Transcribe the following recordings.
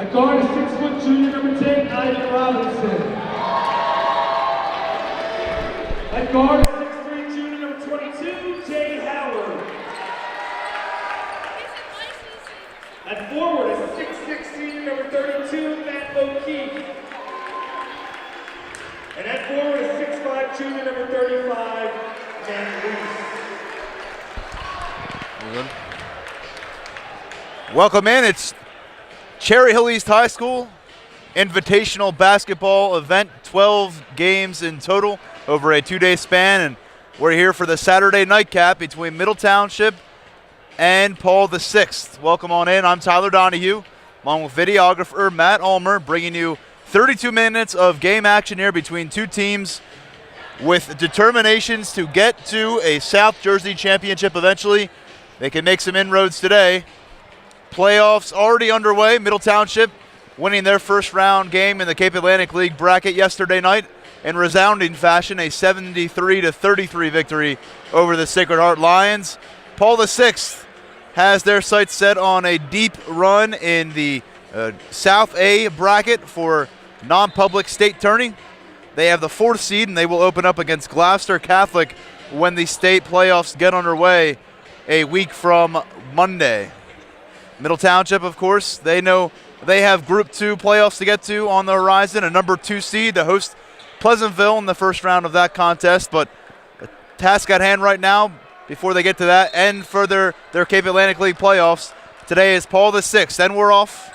At guard is 6' junior number 10, Ivy Robinson. At guard is 6'3" junior number 22, Jay Howard. At forward is 6'6" senior number 32, Matt O'Keefe. And at forward is 6'5" junior number 35, Matt Reese. Welcome in. It's Cherry Hill East High School Invitational Basketball event. 12 games in total over a 2-day span, and we're here for the Saturday nightcap between Middle Township and Paul VI. Welcome on in. I'm Tyler Donahue, along with videographer Matt Ulmer, bringing you 32 minutes of game action here between two teams with determinations to get to a South Jersey championship eventually. They can make some inroads today. Playoffs already underway. Middle Township winning their first round game in the Cape Atlantic League bracket yesterday night in resounding fashion, a 73-33 victory over the Sacred Heart Lions. Paul VI has their sights set on a deep run in the South A bracket for non-public state tourney. They have the 4th seed, and they will open up against Gloucester Catholic when the state playoffs get underway a week from Monday. Middle Township, of course, they know they have Group 2 playoffs to get to on the horizon, a number 2 seed to host Pleasantville in the first round of that contest. But the task at hand right now, before they get to that and further their Cape Atlantic League playoffs, today is Paul VI. Then we're off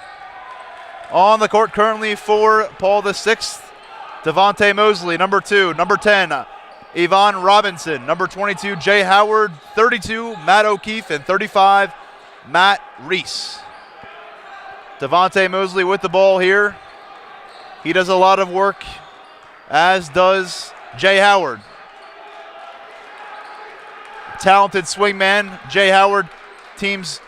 on the court currently for Paul VI. Devontae Mosley, number 2. Number 10, Yvonne Robinson. Number 22, Jay Howard. 32, Matt O'Keefe. And 35, Matt Reese. Devontae Mosley with the ball here. He does a lot of work, as does Jay Howard. Talented swingman, Jay Howard, team's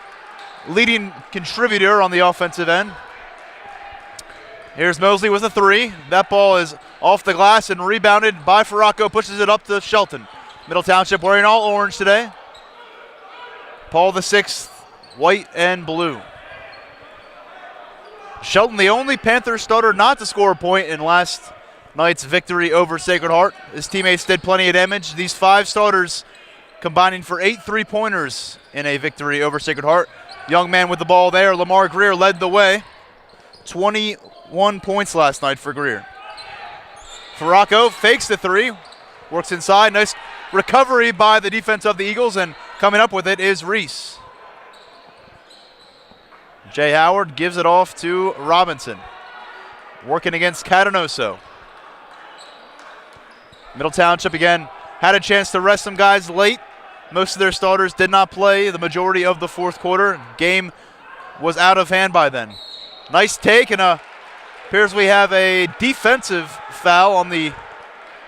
leading contributor on the offensive end. Here's Mosley with a 3. That ball is off the glass and rebounded by Farraco, pushes it up to Shelton. Middle Township wearing all orange today. Paul VI, white and blue. Shelton, the only Panther starter not to score a point in last night's victory over Sacred Heart. His teammates did plenty of damage. These 5 starters combining for 8 3-pointers in a victory over Sacred Heart. Young man with the ball there, Lamar Greer, led the way. 21 points last night for Greer. Farraco fakes the 3, works inside. Nice recovery by the defense of the Eagles, and coming up with it is Reese. Jay Howard gives it off to Robinson. Working against Catanoso. Middle Township again had a chance to rest some guys late. Most of their starters did not play the majority of the 4th quarter. Game was out of hand by then. Nice take, and appears we have a defensive foul on the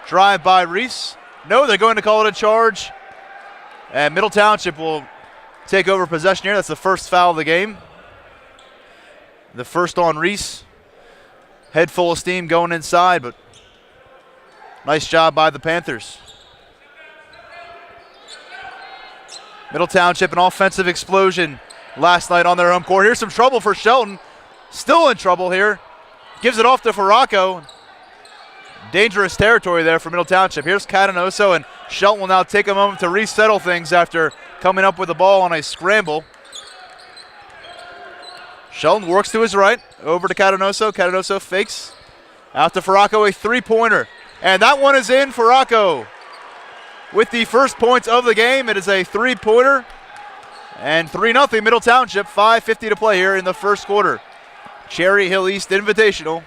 drive by Reese. No, they're going to call it a charge. And Middle Township will take over possession here. That's the first foul of the game. The first on Reese. Head full of steam going inside, but nice job by the Panthers. Middle Township, an offensive explosion last night on their home court. Here's some trouble for Shelton. Still in trouble here. Gives it off to Farraco. Dangerous territory there for Middle Township. Here's Catanoso, and Shelton will now take a moment to resettle things after coming up with the ball on a scramble. Shelton works to his right, over to Catanoso. Catanoso fakes. Out to Farraco, a 3-pointer. And that one is in. Farraco with the first points of the game. It is a 3-pointer. And 3-0 Middle Township. 5:50 to play here in the first quarter. Cherry Hill East Invitational.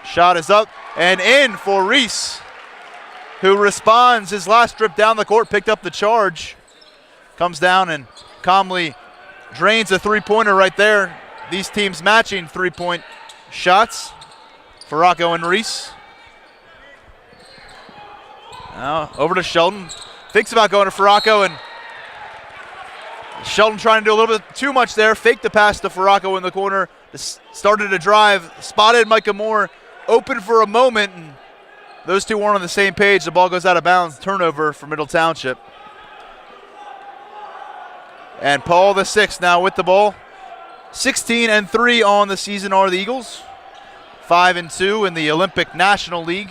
Shot is up and in for Reese, who responds. His last trip down the court, picked up the charge. Comes down and calmly drains a 3-pointer right there. These teams matching 3-point shots. Farraco and Reese. Now over to Shelton. Thinks about going to Farraco, and Shelton trying to do a little bit too much there. Faked the pass to Farraco in the corner. Started to drive. Spotted Micah Moore open for a moment, and those two weren't on the same page. The ball goes out of bounds. Turnover for Middle Township. And Paul VI now with the ball. 16-3 on the season are the Eagles. 5-2 in the Olympic National League.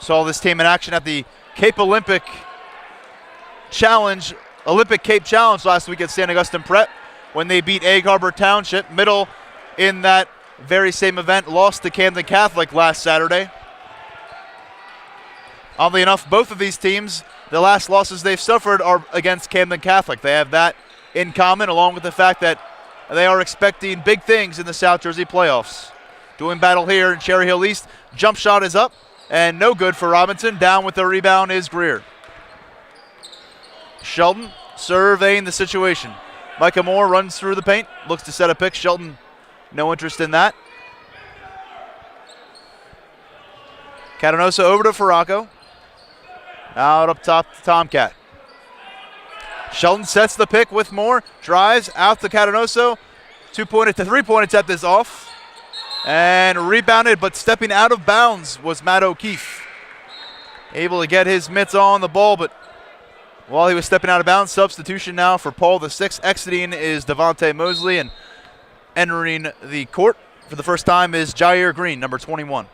Saw this team in action at the Cape Olympic Challenge, Olympic Cape Challenge last week at St. Augustine Prep when they beat Egg Harbor Township. Middle in that very same event lost to Camden Catholic last Saturday. Oddly enough, both of these teams, the last losses they've suffered are against Camden Catholic. They have that in common, along with the fact that they are expecting big things in the South Jersey playoffs. Doing battle here in Cherry Hill East. Jump shot is up and no good for Robinson. Down with the rebound is Greer. Shelton surveying the situation. Micah Moore runs through the paint, looks to set a pick. Shelton, no interest in that. Catanosa over to Farraco. Out up top to Tomcat. Shelton sets the pick with Moore. Drives out to Catanoso. 2-point to 3-point attempt is off. And rebounded, but stepping out of bounds was Matt O'Keefe. Able to get his mitts on the ball, but while he was stepping out of bounds, substitution now for Paul the Sixth. Exiting is Devontae Mosley, and entering the court for the first time is Jair Green, number 21.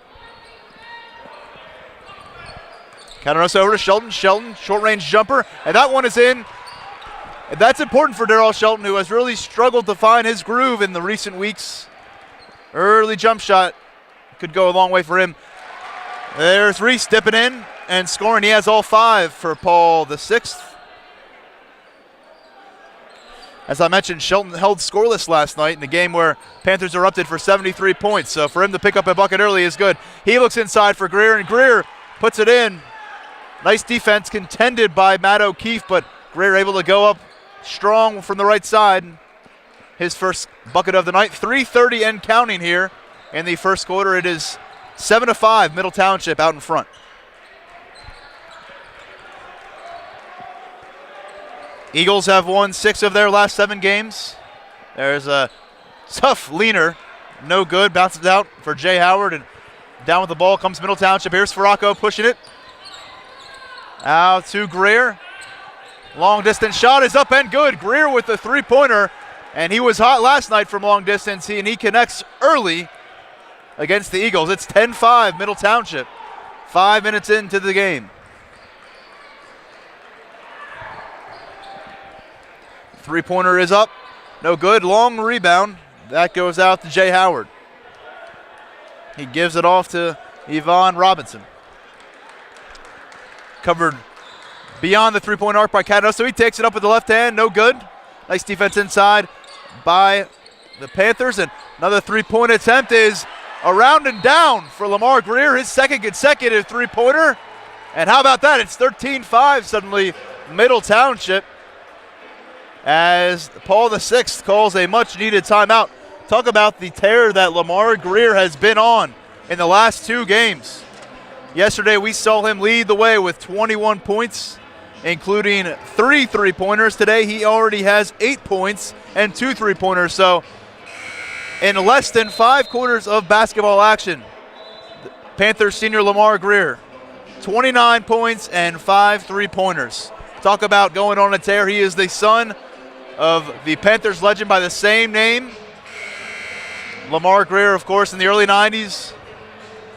Catanosa over to Shelton. Shelton, short-range jumper, and that one is in. And that's important for Darrell Shelton, who has really struggled to find his groove in the recent weeks. Early jump shot could go a long way for him. There's Reese dipping in and scoring. He has all 5 for Paul the Sixth. As I mentioned, Shelton held scoreless last night in the game where Panthers erupted for 73 points. So for him to pick up a bucket early is good. He looks inside for Greer, and Greer puts it in. Nice defense contended by Matt O'Keefe, but Greer able to go up strong from the right side. His first bucket of the night. 3:30 and counting here in the first quarter. It is 7-5, Middle Township out in front. Eagles have won 6 of their last 7 games. There's a tough leaner. No good. Bounces out for Jay Howard, and down with the ball comes Middle Township. Here's Farraco pushing it. Out to Greer. Long distance shot is up and good. Greer with the 3-pointer, and he was hot last night from long distance, and he connects early against the Eagles. It's 10-5 Middle Township. 5 minutes into the game. 3-pointer is up. No good. Long rebound. That goes out to Jay Howard. He gives it off to Yvonne Robinson. Covered beyond the 3-point arc by Catanosa. So he takes it up with the left hand. No good. Nice defense inside by the Panthers. And another 3-point attempt is around and down for Lamar Greer. His second consecutive 3-pointer. And how about that? It's 13-5 suddenly Middle Township, as Paul the Sixth calls a much-needed timeout. Talk about the tear that Lamar Greer has been on in the last 2 games. Yesterday we saw him lead the way with 21 points, including 3 3-pointers. Today he already has 8 points and 2 3-pointers. So in less than 5 quarters of basketball action, Panthers senior Lamar Greer, 29 points and 5 3-pointers. Talk about going on a tear. He is the son of the Panthers legend by the same name. Lamar Greer, of course, in the early 90s,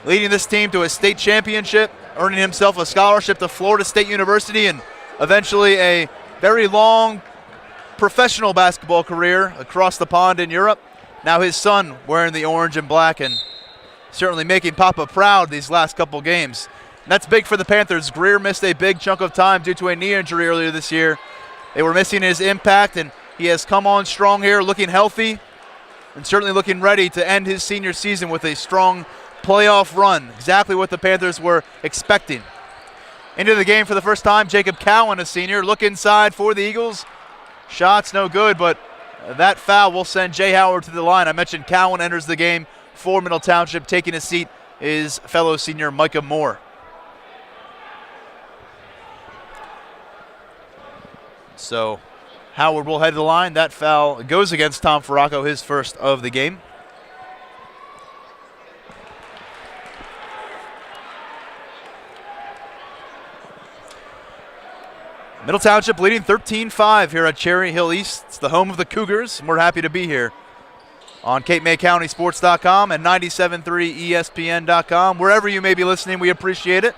leading this team to a state championship, earning himself a scholarship to Florida State University, and eventually a very long professional basketball career across the pond in Europe. Now his son wearing the orange and black, and certainly making Papa proud these last couple games. And that's big for the Panthers. Greer missed a big chunk of time due to a knee injury earlier this year. They were missing his impact, and he has come on strong here, looking healthy, and certainly looking ready to end his senior season with a strong playoff run. Exactly what the Panthers were expecting. Into the game for the first time, Jacob Cowan, a senior. Look inside for the Eagles. Shots no good, but that foul will send Jay Howard to the line. I mentioned Cowan enters the game for Middle Township. Taking a seat is fellow senior Micah Moore. So Howard will head to the line. That foul goes against Tom Farraco, his first of the game. Middle Township leading 13-5 here at Cherry Hill East. It's the home of the Cougars, and we're happy to be here on CapeMayCountySports.com and 97.3ESPN.com. Wherever you may be listening, we appreciate it.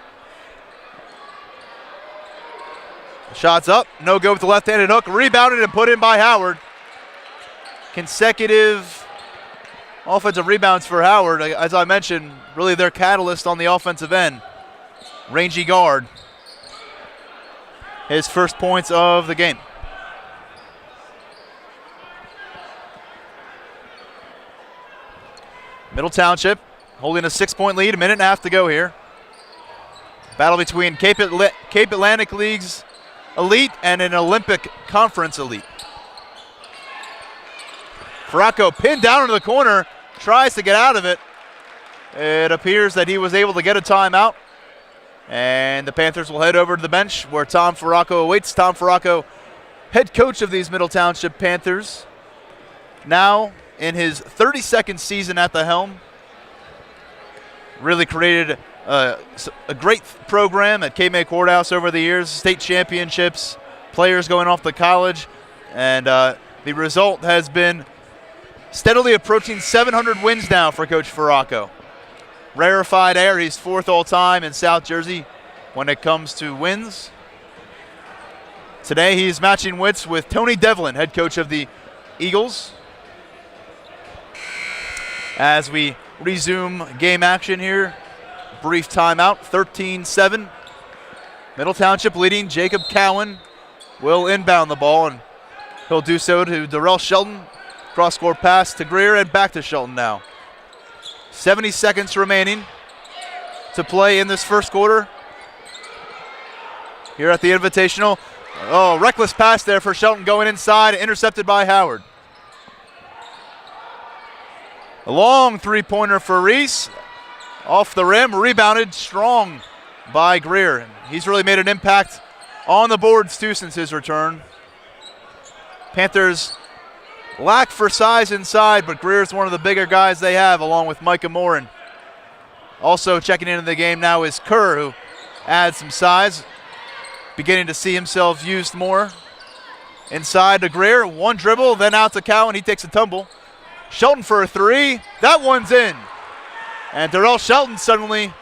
Shots up, no good with the left-handed hook. Rebounded and put in by Howard. Consecutive offensive rebounds for Howard. As I mentioned, really their catalyst on the offensive end. Rangy guard. His first points of the game. Middle Township holding a 6-point lead, a minute and a half to go here. Battle between Cape Atlantic League's elite and an Olympic Conference elite. Faracco pinned down into the corner, tries to get out of it. It appears that he was able to get a timeout. And the Panthers will head over to the bench where Tom Faracco awaits. Tom Faracco, head coach of these Middle Township Panthers, now in his 32nd season at the helm. Really created a great program at Cape May Courthouse over the years, state championships, players going off to college, and the result has been steadily approaching 700 wins now for Coach Faracco. Rarefied air, he's 4th all-time in South Jersey when it comes to wins. Today he's matching wits with Tony Devlin, head coach of the Eagles. As we resume game action here, brief timeout, 13-7. Middle Township leading. Jacob Cowan will inbound the ball, and he'll do so to Darrell Shelton. Cross-court pass to Greer and back to Shelton now. 70 seconds remaining to play in this first quarter here at the Invitational. Oh, reckless pass there for Shelton going inside, intercepted by Howard. A long three-pointer for Reese. Off the rim, rebounded strong by Greer. He's really made an impact on the boards too since his return. Panthers lack for size inside, but Greer's one of the bigger guys they have, along with Micah Morin. Also checking into the game now is Kerr, who adds some size, beginning to see himself used more. Inside to Greer, one dribble, then out to Cowan. He takes a tumble. Shelton for a three. That one's in. And Darrell Shelton suddenly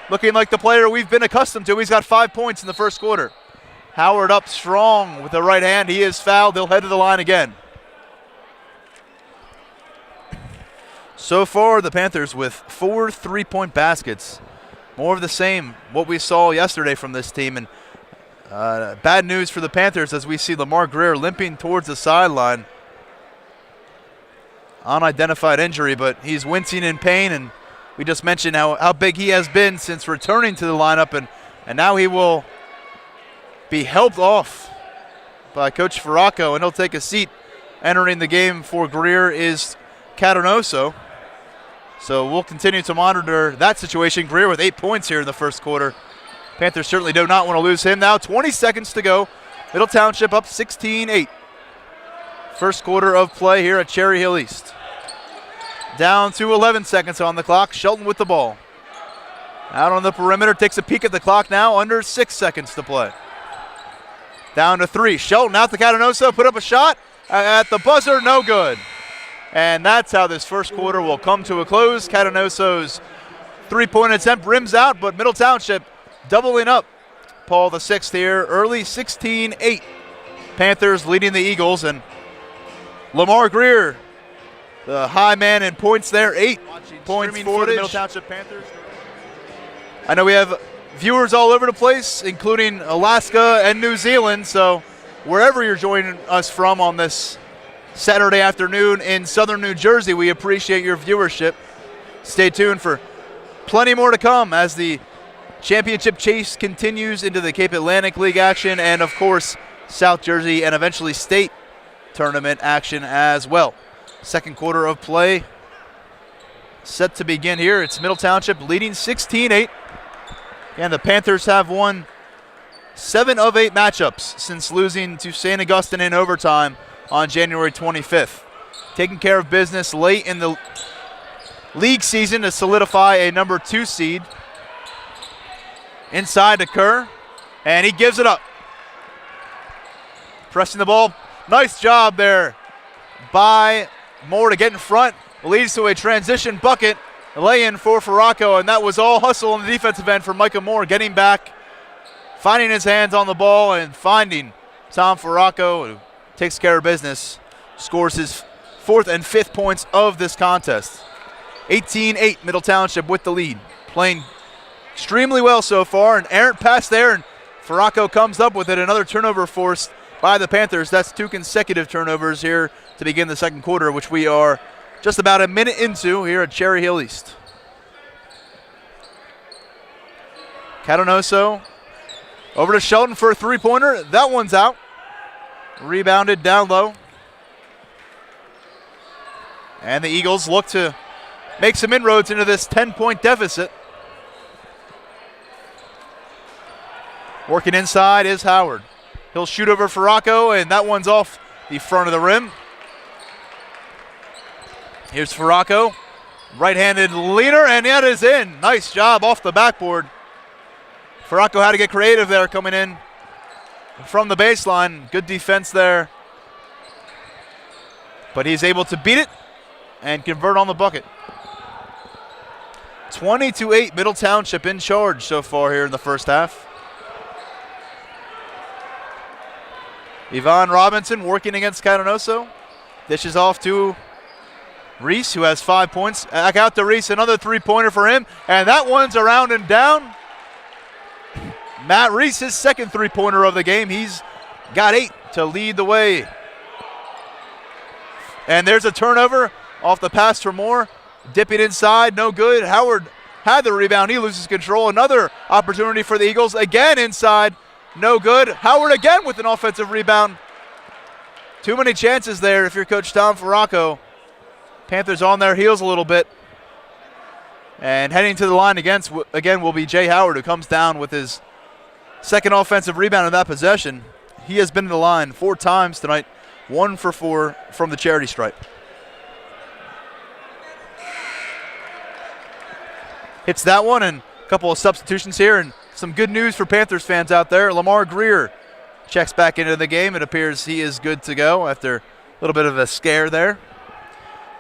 looking like the player we've been accustomed to. He's got 5 points in the first quarter. Howard up strong with the right hand. He is fouled. They'll head to the line again. So far, the Panthers with 4 3-point baskets. More of the same, what we saw yesterday from this team. And bad news for the Panthers as we see Lamar Greer limping towards the sideline. Unidentified injury, but he's wincing in pain. And we just mentioned how big he has been since returning to the lineup. And now he will be helped off by Coach Faracco, and he'll take a seat. Entering the game for Greer is Catanoso. So we'll continue to monitor that situation. Greer with 8 points here in the first quarter. Panthers certainly do not want to lose him. Now 20 seconds to go. Middle Township up 16-8. First quarter of play here at Cherry Hill East. Down to 11 seconds on the clock. Shelton with the ball. Out on the perimeter, takes a peek at the clock now. Under 6 seconds to play. Down to 3. Shelton out to Catanoso, put up a shot. At the buzzer, no good. And that's how this first quarter will come to a close. Catanoso's three-point attempt rims out, but Middle Township doubling up. Paul the sixth here, early 16-8. Panthers leading the Eagles, and Lamar Greer, the high man in points there, 8 points for the Middle Township Panthers. I know we have viewers all over the place, including Alaska and New Zealand, so wherever you're joining us from on this Saturday afternoon in southern New Jersey, we appreciate your viewership. Stay tuned for plenty more to come as the championship chase continues into the Cape Atlantic League action and, of course, South Jersey and eventually state tournament action as well. Second quarter of play set to begin here. It's Middle Township leading 16-8. And the Panthers have won 7 of 8 matchups since losing to St. Augustine in overtime on January 25th. Taking care of business late in the league season to solidify a number 2 seed. Inside to Kerr, and he gives it up. pressing the ball. Nice job there by Moore to get in front. Leads to a transition bucket. Lay-in for Farraco, and that was all hustle on the defensive end for Micah Moore, getting back, finding his hands on the ball, and finding Tom Farraco, who takes care of business, scores his 4th and 5th points of this contest. 18-8, Middle Township with the lead. Playing extremely well so far. An errant pass there, and Farraco comes up with it. Another turnover forced by the Panthers. That's 2 consecutive turnovers here to begin the second quarter, which we are just about a minute into here at Cherry Hill East. Catanoso over to Shelton for a three-pointer. That one's out. Rebounded down low. And the Eagles look to make some inroads into this 10-point deficit. Working inside is Howard. He'll shoot over Farraco, and that one's off the front of the rim. Here's Farraco. Right-handed leaner, and that is in. Nice job off the backboard. Farraco had to get creative there coming in from the baseline. Good defense there. But he's able to beat it and convert on the bucket. 20-8, Middle Township in charge so far here in the first half. Yvonne Robinson working against Catanoso. Dishes off to Reese, who has 5 points. Back out to Reese, another three-pointer for him, and that one's around and down. Matt Reese, his second three-pointer of the game. He's got 8 to lead the way. And there's a turnover off the pass for Moore. Dipping inside, no good. Howard had the rebound. He loses control. Another opportunity for the Eagles. Again inside, no good. Howard again with an offensive rebound. Too many chances there if you're Coach Tom Farraco. Panthers on their heels a little bit. And heading to the line again will be Jay Howard, who comes down with his second offensive rebound in that possession. He has been in the line 4 times tonight, 1 for 4 from the charity stripe. Hits that one, and a couple of substitutions here, and some good news for Panthers fans out there. Lamar Greer checks back into the game. It appears he is good to go after a little bit of a scare there.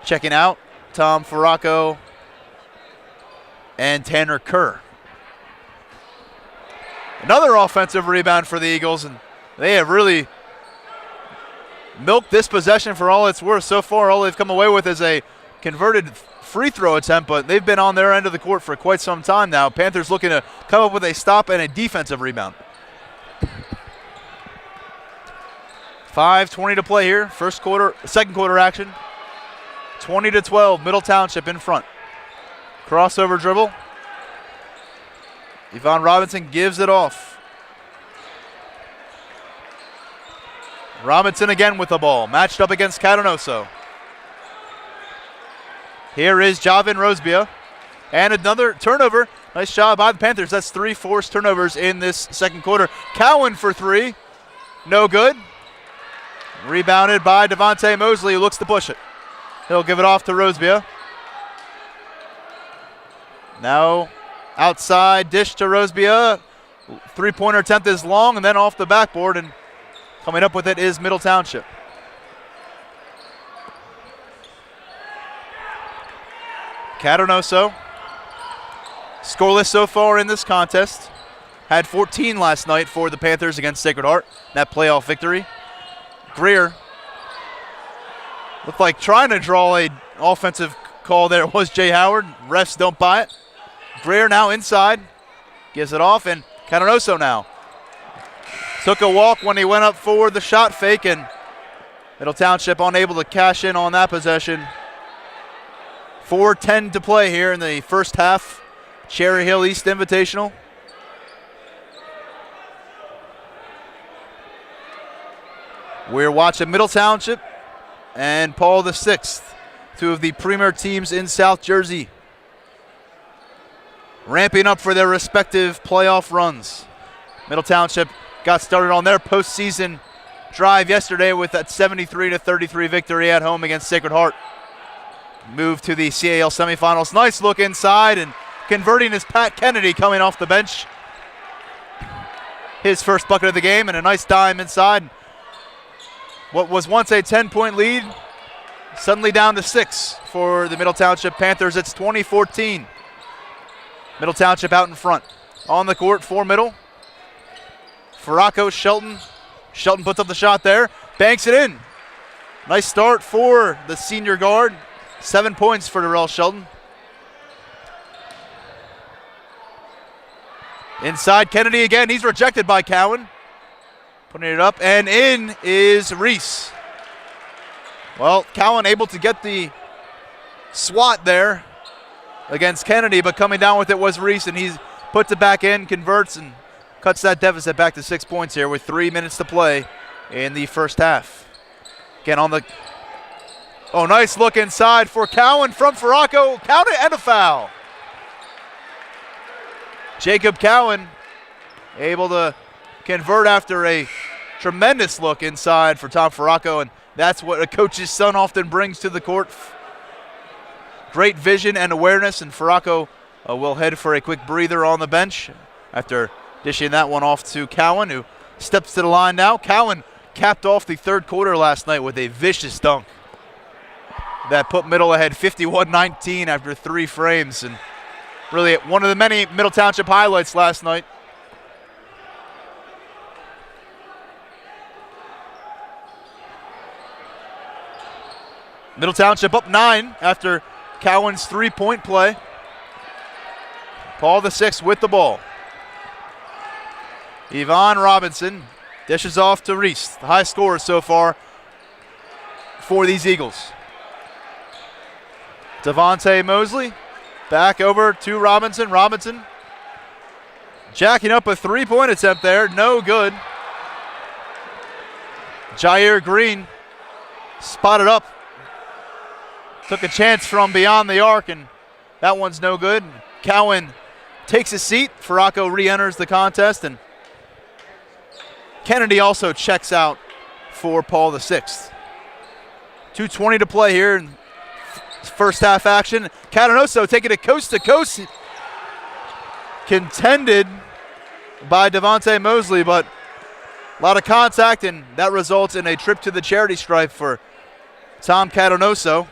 Checking out Tom Farraco and Tanner Kerr. Another offensive rebound for the Eagles, and they have really milked this possession for all it's worth. So far, all they've come away with is a converted free throw attempt, but they've been on their end of the court for quite some time now. Panthers looking to come up with a stop and a defensive rebound. 5:20 to play here. Second quarter action. 20-12, Middle Township in front. Crossover dribble. Yvonne Robinson gives it off. Robinson again with the ball, matched up against Catanoso. Here is Javin Rosebia. And another turnover. Nice job by the Panthers. That's 3 forced turnovers in this second quarter. Cowan for 3. No good. Rebounded by Devontae Mosley, who looks to push it. He'll give it off to Rosebia. Now outside, dish to Rosebia. Three-pointer attempt is long, and then off the backboard, and coming up with it is Middle Township. Catanoso, scoreless so far in this contest. Had 14 last night for the Panthers against Sacred Heart, that playoff victory. Greer looked like trying to draw an offensive call there. It was Jay Howard. Refs don't buy it. Greer now inside. Gives it off, and Catanoso now. Took a walk when he went up for the shot fake, and Middle Township unable to cash in on that possession. 4:10 to play here in the first half. Cherry Hill East Invitational. We're watching Middle Township and Paul VI, 2 of the premier teams in South Jersey, ramping up for their respective playoff runs. Middle Township got started on their postseason drive yesterday with that 73-33 victory at home against Sacred Heart. Moved to the CAL semifinals. Nice look inside, and converting is Pat Kennedy coming off the bench. His first bucket of the game, and a nice dime inside. what was once a 10-point lead, suddenly down to 6 for the Middle Township Panthers. It's 20-14. Middle Township out in front. On the court for Middle. Farraco, Shelton. Shelton puts up the shot there. Banks it in. Nice start for the senior guard. 7 points for Darrell Shelton. Inside, Kennedy again. He's rejected by Cowan. Putting it up, and in is Reese. Well, Cowan able to get the swat there against Kennedy, but coming down with it was Reese, and he puts it back in, converts, and cuts that deficit back to 6 points here with 3 minutes to play in the first half. Again on the, nice look inside for Cowan from Farraco. Count it and a foul. Jacob Cowan able to convert after a tremendous look inside for Tom Farraco, and that's what a coach's son often brings to the court. Great vision and awareness, and Farraco will head for a quick breather on the bench after dishing that one off to Cowan, who steps to the line now. Cowan capped off the third quarter last night with a vicious dunk that put Middle ahead 51-19 after 3 frames, and really one of the many Middle Township highlights last night. Middle Township up 9 after Cowan's 3-point play. Paul the 6th with the ball. Yvonne Robinson dishes off to Reese, the high scorer so far for these Eagles. Devontae Mosley back over to Robinson. Robinson jacking up a 3-point attempt there. No good. Jair Green spotted up. Took a chance from beyond the arc, and that one's no good. Cowan takes a seat. Farraco re-enters the contest, and Kennedy also checks out for Paul the 6th. 2:20 to play here in first half action. Catanoso taking it coast to coast. Contended by Devontae Mosley, but a lot of contact, and that results in a trip to the charity stripe for Tom Catanoso.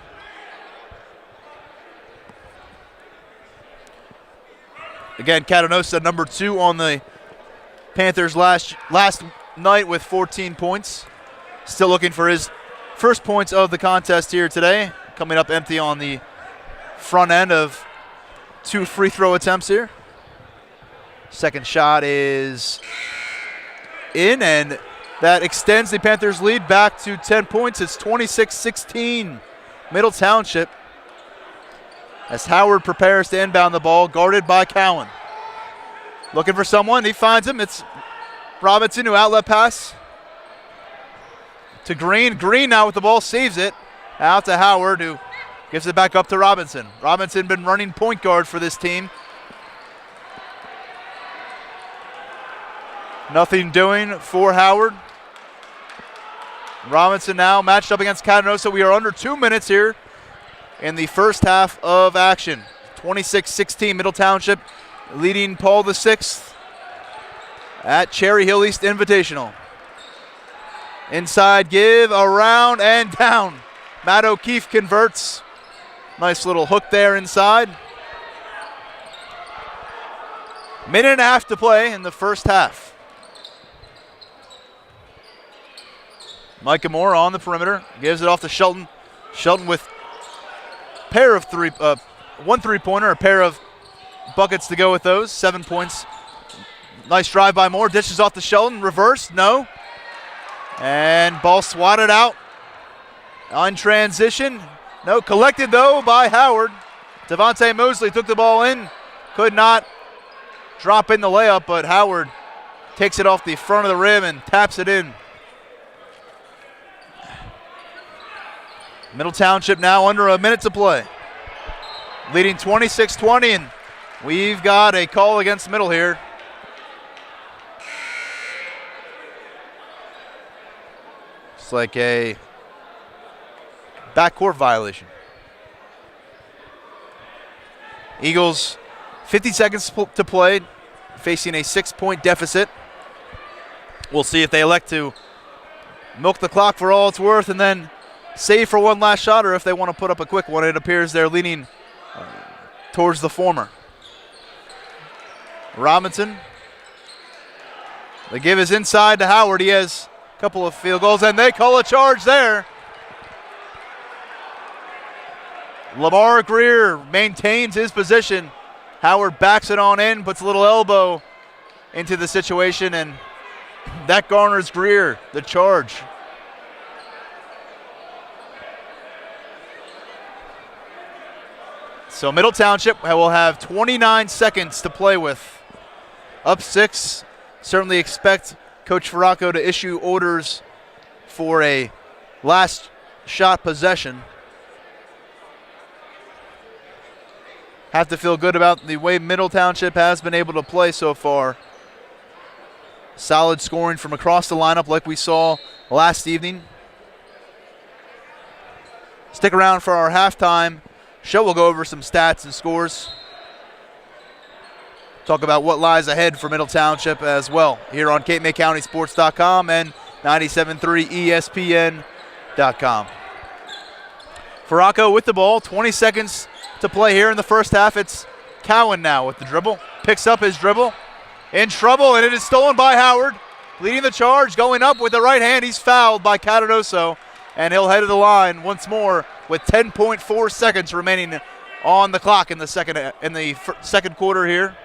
Again, Catanosa number 2 on the Panthers last night with 14 points. Still looking for his first points of the contest here today. Coming up empty on the front end of 2 free throw attempts here. Second shot is in, and that extends the Panthers' lead back to 10 points. It's 26-16, Middle Township, as Howard prepares to inbound the ball, guarded by Cowan. Looking for someone, he finds him. It's Robinson who outlet pass to Green. Green now with the ball, saves it. Out to Howard, who gives it back up to Robinson. Robinson been running point guard for this team. Nothing doing for Howard. Robinson now matched up against Catanosa. We are under 2 minutes here in the first half of action. 26-16 Middle Township leading Paul the 6th at Cherry Hill East Invitational. Inside give, around and down. Matt O'Keefe converts. Nice little hook there inside. Minute and a half to play in the first half. Micah Moore on the perimeter, gives it off to Shelton. Shelton with pair of one three-pointer, a pair of buckets to go with those. 7 points. Nice drive by Moore. Dishes off to Shelton. Reverse. No. And ball swatted out on transition. No. Collected, though, by Howard. Devontae Mosley took the ball in. Could not drop in the layup, but Howard takes it off the front of the rim and taps it in. Middle Township now under a minute to play. Leading 26-20, and we've got a call against Middle here. It's like a backcourt violation. Eagles, 50 seconds to play, facing a 6-point deficit. We'll see if they elect to milk the clock for all it's worth and then save for one last shot, or if they want to put up a quick one. It appears they're leaning towards the former. Robinson. The give is inside to Howard. He has a couple of field goals, and they call a charge there. Lamar Greer maintains his position. Howard backs it on in, puts a little elbow into the situation, and that garners Greer the charge. So Middle Township will have 29 seconds to play with. Up 6. Certainly expect Coach Faracco to issue orders for a last shot possession. Have to feel good about the way Middle Township has been able to play so far. Solid scoring from across the lineup like we saw last evening. Stick around for our halftime show. We'll go over some stats and scores. Talk about what lies ahead for Middle Township as well here on CapeMayCountySports.com and 97.3 ESPN.com. Faracco with the ball, 20 seconds to play here in the first half. It's Cowan now with the dribble. Picks up his dribble. In trouble, and it is stolen by Howard. Leading the charge, going up with the right hand. He's fouled by Catanoso, and he'll head to the line once more with 10.4 seconds remaining on the clock in the second quarter here.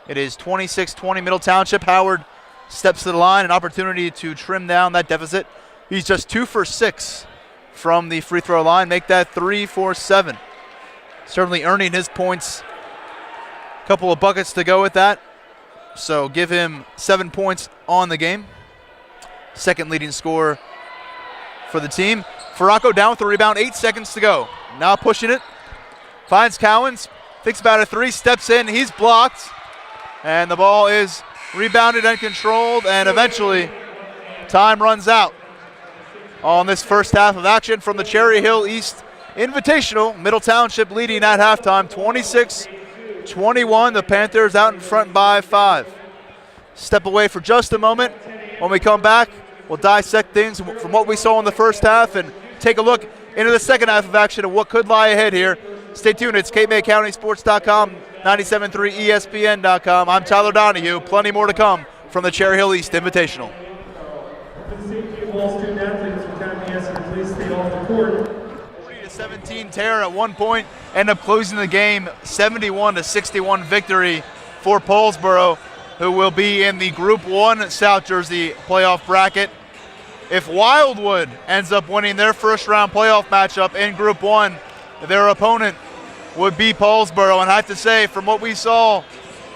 It is 26-20 Middle Township. Howard steps to the line, an opportunity to trim down that deficit. He's just 2 for 6 from the free throw line. Make that 3 for 7. Certainly earning his points. A couple of buckets to go with that. So give him 7 points on the game. Second leading scorer for the team. Faracco down with the rebound, 8 seconds to go. Now pushing it. Finds Cowens. Thinks about a 3, steps in. He's blocked. And the ball is rebounded and controlled. And eventually time runs out on this first half of action from the Cherry Hill East Invitational. Middle Township leading at halftime, 26-21. The Panthers out in front by 5. Step away for just a moment. When we come back, we'll dissect things from what we saw in the first half and take a look into the second half of action and what could lie ahead here. Stay tuned. It's CapeMayCountySports.com, 97.3 ESPN.com. I'm Tyler Donahue. Plenty more to come from the Cherry Hill East Invitational. All student athletes are kindly asked to please stay off the court. 40-17 Terra at one point, end up closing the game 71-61 victory for Paulsboro, who will be in the Group 1 South Jersey playoff bracket. If Wildwood ends up winning their first round playoff matchup in Group 1, their opponent would be Paulsboro. And I have to say, from what we saw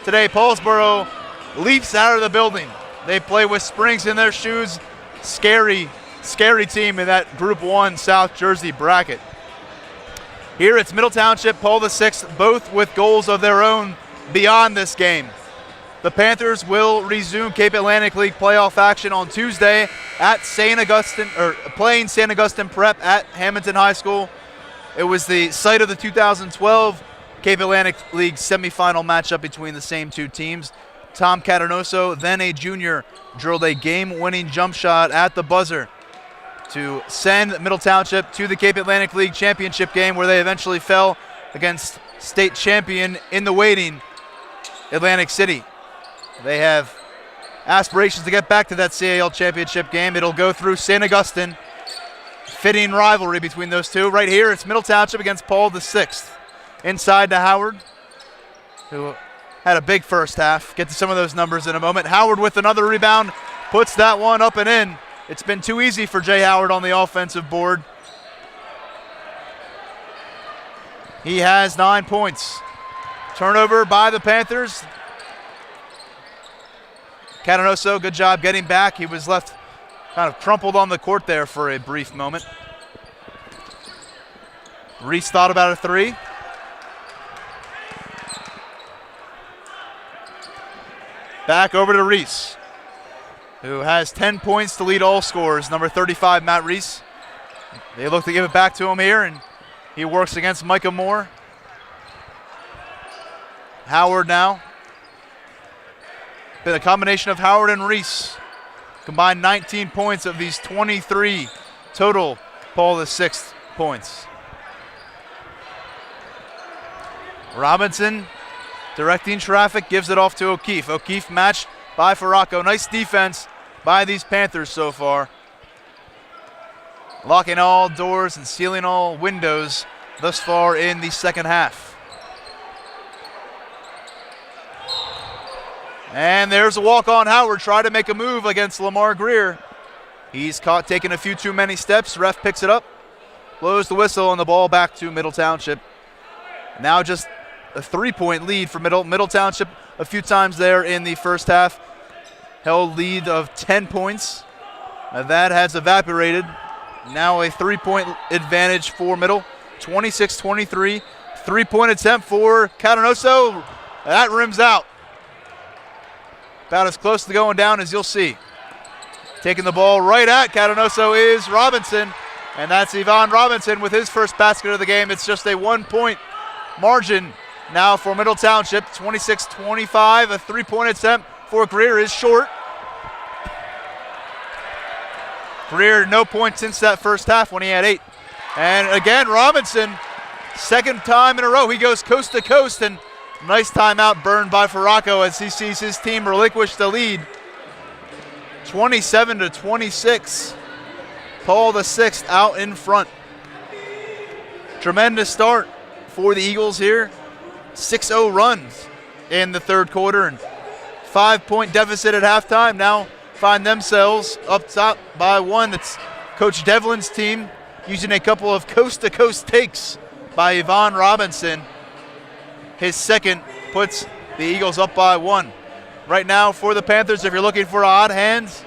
today, Paulsboro leaps out of the building. They play with springs in their shoes. Scary team in that Group 1 South Jersey bracket. Here it's Middle Township, Paul VI, both with goals of their own beyond this game. The Panthers will resume Cape Atlantic League playoff action on Tuesday at St. Augustine, or playing St. Augustine Prep at Hamilton High School. It was the site of the 2012 Cape Atlantic League semifinal matchup between the same two teams. Tom Catanoso, then a junior, drilled a game-winning jump shot at the buzzer to send Middle Township to the Cape Atlantic League championship game, where they eventually fell against state champion in the waiting Atlantic City. They have aspirations to get back to that CAL championship game. It'll go through St. Augustine. Fitting rivalry between those two. Right here, it's Middle Township against Paul VI. Inside to Howard, who had a big first half. Get to some of those numbers in a moment. Howard with another rebound, puts that one up and in. It's been too easy for Jay Howard on the offensive board. He has 9 points. Turnover by the Panthers. Catanoso, good job getting back. He was left kind of crumpled on the court there for a brief moment. Reese thought about a 3. Back over to Reese, who has 10 points to lead all scorers. Number 35, Matt Reese. They look to give it back to him here, and he works against Micah Moore. Howard now. Been a combination of Howard and Reese Combined 19 points of these 23 total Paul VI points. Robinson directing traffic, gives it off to O'Keefe. O'Keefe matched by Farraco. Nice defense by these Panthers so far. Locking all doors and sealing all windows thus far in the second half. And there's a walk-on Howard, try to make a move against Lamar Greer. He's caught taking a few too many steps. Ref picks it up, blows the whistle, and the ball back to Middle Township. Now just a 3-point lead for Middle Township. A few times there in the first half, held lead of 10 points. That has evaporated. Now a 3-point advantage for Middle. 26-23. 3-point attempt for Catanoso. That rims out. About as close to going down as you'll see. Taking the ball right at Catanoso is Robinson. And that's Yvonne Robinson with his first basket of the game. It's just a 1-point margin now for Middle Township. 26-25. A 3-point attempt for Greer is short. Greer, no points since that first half when he had 8. And again, Robinson, second time in a row, he goes coast to coast, and nice timeout burned by Farraco as he sees his team relinquish the lead. 27-26. Paul VI out in front. Tremendous start for the Eagles here. 6-0 runs in the third quarter and 5-point deficit at halftime. Now find themselves up top by 1. That's Coach Devlin's team using a couple of coast-to-coast takes by Yvonne Robinson. His second puts the Eagles up by 1. Right now for the Panthers, if you're looking for odd hands,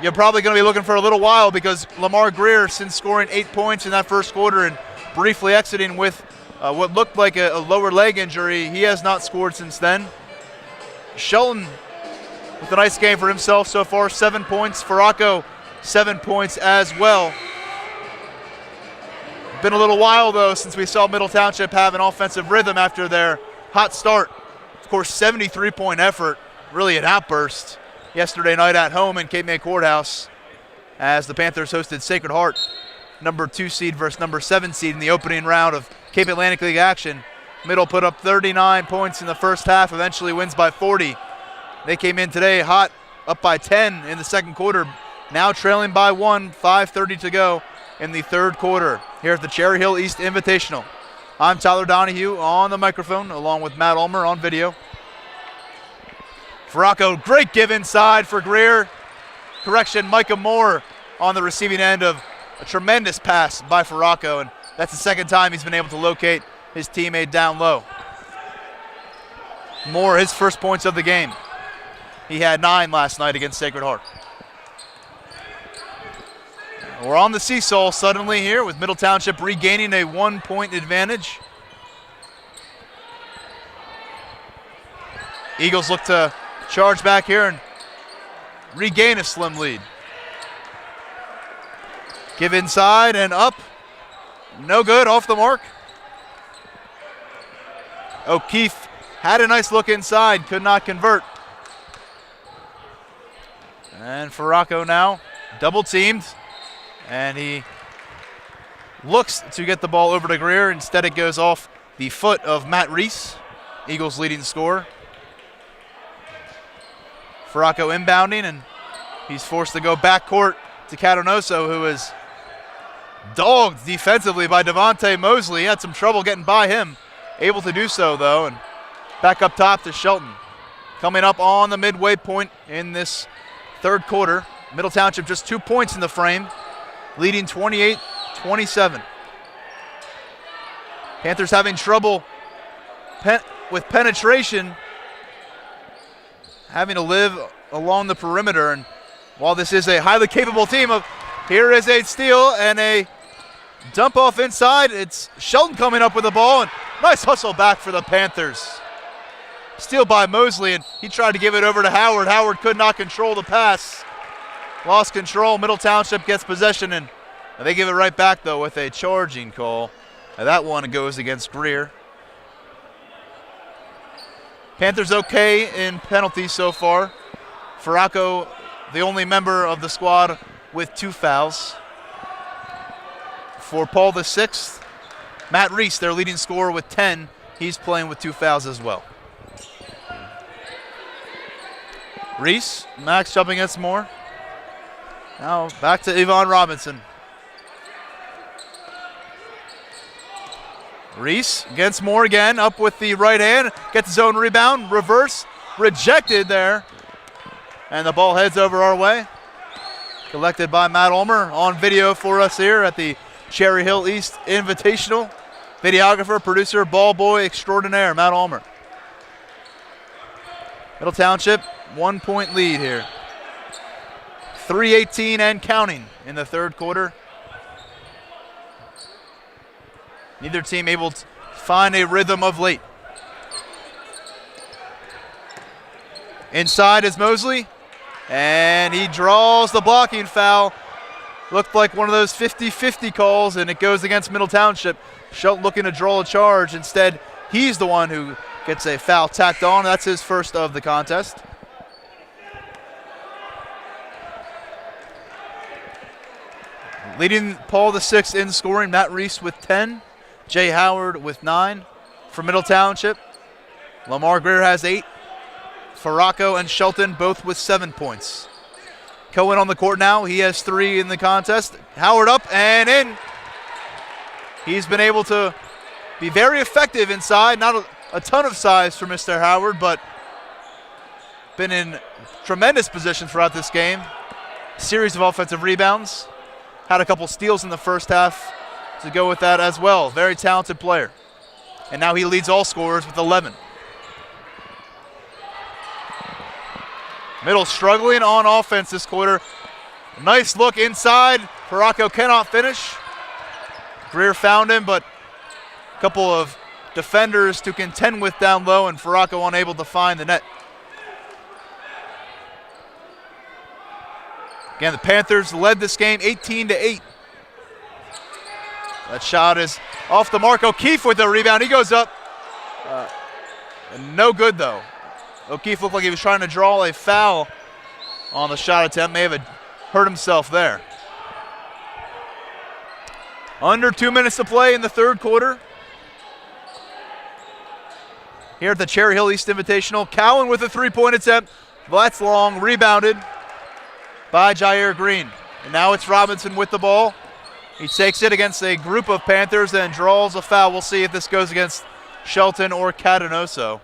you're probably going to be looking for a little while because Lamar Greer, since scoring 8 points in that first quarter and briefly exiting with what looked like a lower leg injury, he has not scored since then. Shelton with a nice game for himself so far, 7 points. Farraco, 7 points as well. Been a little while, though, since we saw Middle Township have an offensive rhythm after their hot start. Of course, 73-point effort, really an outburst yesterday night at home in Cape May Courthouse as the Panthers hosted Sacred Heart, number 2 seed versus number 7 seed in the opening round of Cape Atlantic League action. Middle put up 39 points in the first half, eventually wins by 40. They came in today hot, up by 10 in the second quarter, now trailing by 1, 5:30 to go in the third quarter here at the Cherry Hill East Invitational. I'm Tyler Donahue on the microphone, along with Matt Ulmer on video. Farraco, great give inside for Greer. Correction, Micah Moore on the receiving end of a tremendous pass by Farraco, and that's the second time he's been able to locate his teammate down low. Moore, his first points of the game. He had 9 last night against Sacred Heart. We're on the seesaw suddenly here with Middle Township regaining a 1-point advantage. Eagles look to charge back here and regain a slim lead. Give inside and up. No good, off the mark. O'Keefe had a nice look inside, could not convert. And Farraco now double teamed, and he looks to get the ball over to Greer. Instead it goes off the foot of Matt Reese, Eagles leading scorer. Farraco inbounding, and he's forced to go backcourt to Catanoso, who is dogged defensively by Devontae Mosley. He had some trouble getting by him. Able to do so, though, and back up top to Shelton. Coming up on the midway point in this third quarter. Middle Township just 2 points in the frame, leading 28-27. Panthers having trouble with penetration, having to live along the perimeter. And while this is a highly capable team, here is a steal and a dump off inside. It's Shelton coming up with the ball, and nice hustle back for the Panthers. Steal by Mosley, and he tried to give it over to Howard. Howard could not control the pass. Lost control. Middle Township gets possession, and they give it right back, though, with a charging call. Now that one goes against Greer. Panthers okay in penalties so far. Farraco, the only member of the squad with 2 fouls. For Paul VI, Matt Reese, their leading scorer with 10. He's playing with 2 fouls as well. Reese, Max jumping against Moore. Now back to Yvonne Robinson. Reese against Moore again, up with the right hand, gets his own rebound, reverse, rejected there. And the ball heads over our way. Collected by Matt Ulmer on video for us here at the Cherry Hill East Invitational. Videographer, producer, ball boy extraordinaire, Matt Ulmer. Middle Township, 1-point lead here. 3:18 and counting in the third quarter. Neither team able to find a rhythm of late. Inside is Mosley, and he draws the blocking foul. Looked like one of those 50-50 calls, and it goes against Middle Township. Shelton looking to draw a charge. Instead, he's the one who gets a foul tacked on. That's his first of the contest. Leading Paul VI in scoring, Matt Reese with 10. Jay Howard with 9. For Middle Township, Lamar Greer has 8. Farraco and Shelton both with 7 points. Cohen on the court now. He has 3 in the contest. Howard up and in. He's been able to be very effective inside. Not a ton of size for Mr. Howard, but been in tremendous position throughout this game. Series of offensive rebounds. Had a couple steals in the first half to go with that as well. Very talented player. And now he leads all scorers with 11. Middle struggling on offense this quarter. Nice look inside. Farraco cannot finish. Greer found him, but a couple of defenders to contend with down low, and Farraco unable to find the net. Again, the Panthers led this game 18-8. That shot is off the mark. O'Keefe with the rebound. He goes up. No good, though. O'Keefe looked like he was trying to draw a foul on the shot attempt. May have hurt himself there. Under 2 minutes to play in the third quarter. Here at the Cherry Hill East Invitational, Cowan with a 3-point attempt. That's long, rebounded by Jair Green. And now it's Robinson with the ball. He takes it against a group of Panthers and draws a foul. We'll see if this goes against Shelton or Catanoso.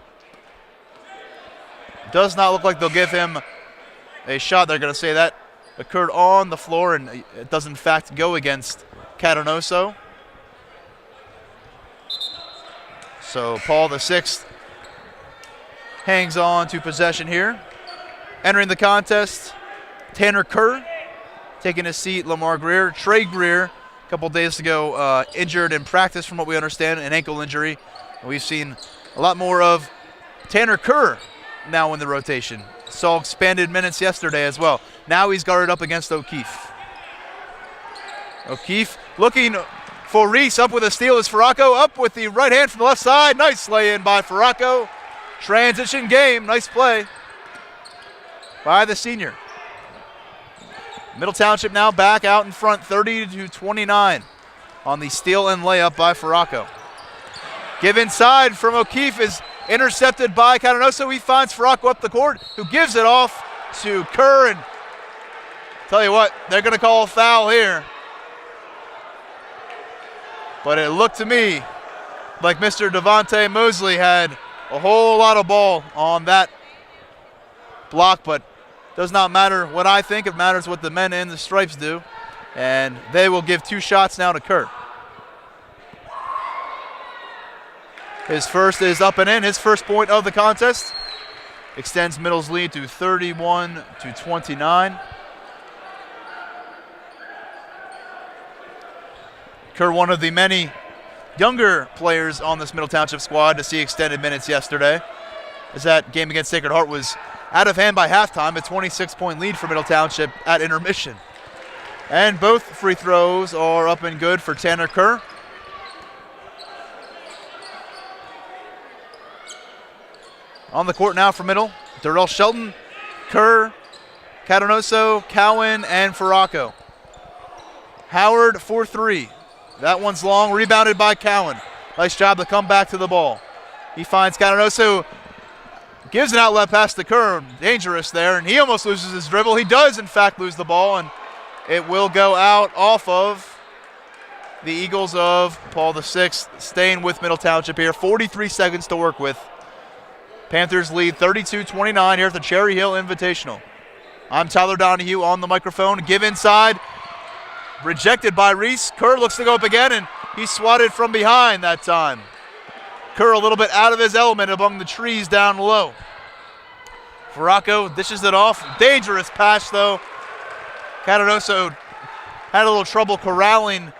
Does not look like they'll give him a shot. They're going to say that occurred on the floor, and it does in fact go against Catanoso. So Paul VI hangs on to possession here. Entering the contest, Tanner Kerr taking his seat, Lamar Greer. Trey Greer, a couple days ago, injured in practice from what we understand, an ankle injury. We've seen a lot more of Tanner Kerr now in the rotation. Saw expanded minutes yesterday as well. Now he's guarded up against O'Keefe. O'Keefe looking for Reese, up with a steal is Farraco, up with the right hand from the left side. Nice lay-in by Farraco. Transition game, nice play by the senior. Middle Township now back out in front, 30-29 on the steal and layup by Farraco. Give inside from O'Keefe is intercepted by Catanoso. He finds Farraco up the court, who gives it off to Kerr. And tell you what, they're going to call a foul here. But it looked to me like Mr. Devontae Mosley had a whole lot of ball on that block, but does not matter what I think. It matters what the men in the stripes do. And they will give 2 shots now to Kerr. His first is up and in, his first point of the contest. Extends Middle's lead to 31-29. Kerr, one of the many younger players on this Middle Township squad to see extended minutes yesterday, as that game against Sacred Heart was out of hand by halftime, a 26-point lead for Middle Township at intermission. And both free throws are up and good for Tanner Kerr. On the court now for Middle, Darrell Shelton, Kerr, Catanoso, Cowan, and Faraco. Howard for 3. That one's long, rebounded by Cowan. Nice job to come back to the ball. He finds Catanoso, gives an outlet pass to Kerr. Dangerous there, and he almost loses his dribble. He does, in fact, lose the ball, and it will go out off of the Eagles of Paul VI, staying with Middle Township here. 43 seconds to work with. Panthers lead 32-29 here at the Cherry Hill Invitational. I'm Tyler Donahue on the microphone. Give inside. Rejected by Reese. Kerr looks to go up again, and he swatted from behind that time. Kerr a little bit out of his element among the trees down low. Faraco dishes it off. Dangerous pass, though. Catanoso had a little trouble corralling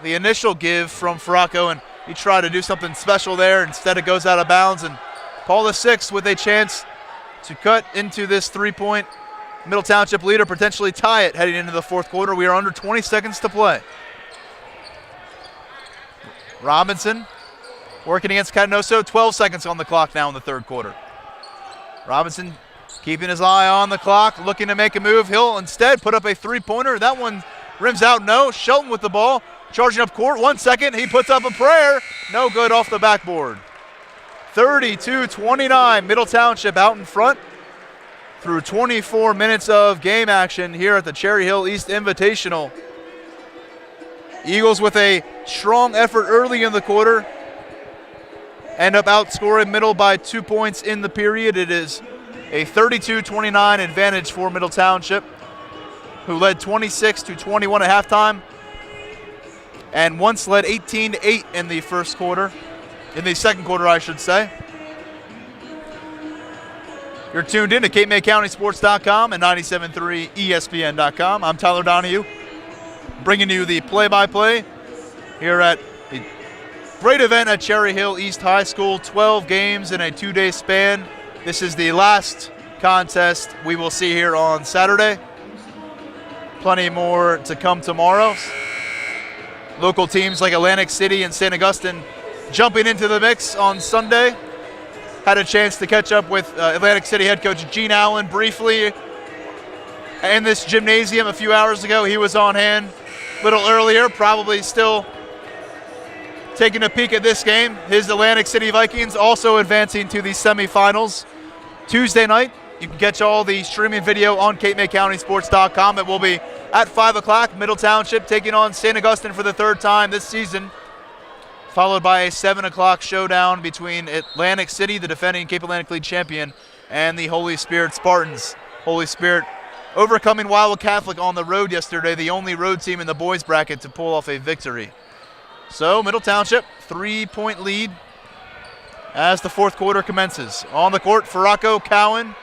the initial give from Faraco, and he tried to do something special there. Instead, it goes out of bounds, and Paul VI with a chance to cut into this 3-point Middle Township leader, potentially tie it heading into the fourth quarter. We are under 20 seconds to play. Robinson working against Catanoso. 12 seconds on the clock now in the third quarter. Robinson keeping his eye on the clock, looking to make a move. He'll instead put up a three-pointer. That one rims out, no. Shelton with the ball, charging up court. 1 second, he puts up a prayer. No good off the backboard. 32-29, Middle Township out in front through 24 minutes of game action here at the Cherry Hill East Invitational. Eagles with a strong effort early in the quarter end up outscoring Middle by 2 points in the period. It is a 32-29 advantage for Middle Township, who led 26-21 at halftime and once led 18-8 in the first quarter. In the second quarter, I should say. You're tuned in to CapeMayCountySports.com and 97.3 ESPN.com. I'm Tyler Donahue, bringing you the play-by-play here at a great event at Cherry Hill East High School. 12 games in a 2-day span. This is the last contest we will see here on Saturday. Plenty more to come tomorrow. Local teams like Atlantic City and St. Augustine jumping into the mix on Sunday. Had a chance to catch up with Atlantic City head coach Gene Allen briefly in this gymnasium a few hours ago. He was on hand a little earlier, probably still taking a peek at this game. His Atlantic City Vikings also advancing to the semifinals Tuesday night. You can catch all the streaming video on CapeMayCountySports.com. It will be at 5 o'clock. Middle Township taking on St. Augustine for the third time this season, followed by a 7 o'clock showdown between Atlantic City, the defending Cape Atlantic League champion, and the Holy Spirit Spartans. Holy Spirit overcoming Wildwood Catholic on the road yesterday, the only road team in the boys bracket to pull off a victory. So Middle Township, 3-point lead as the fourth quarter commences. On the court, Faraco, Cowan,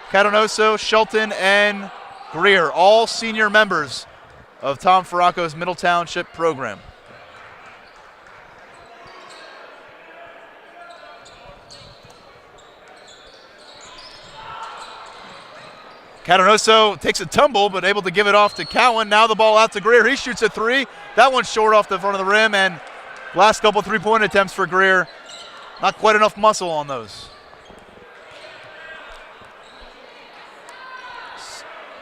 Catanoso, Shelton, and Greer, all senior members of Tom Faraco's Middle Township program. Catanoso takes a tumble, but able to give it off to Cowan. Now the ball out to Greer. He shoots a three. That one's short off the front of the rim, and last couple three-point attempts for Greer. Not quite enough muscle on those.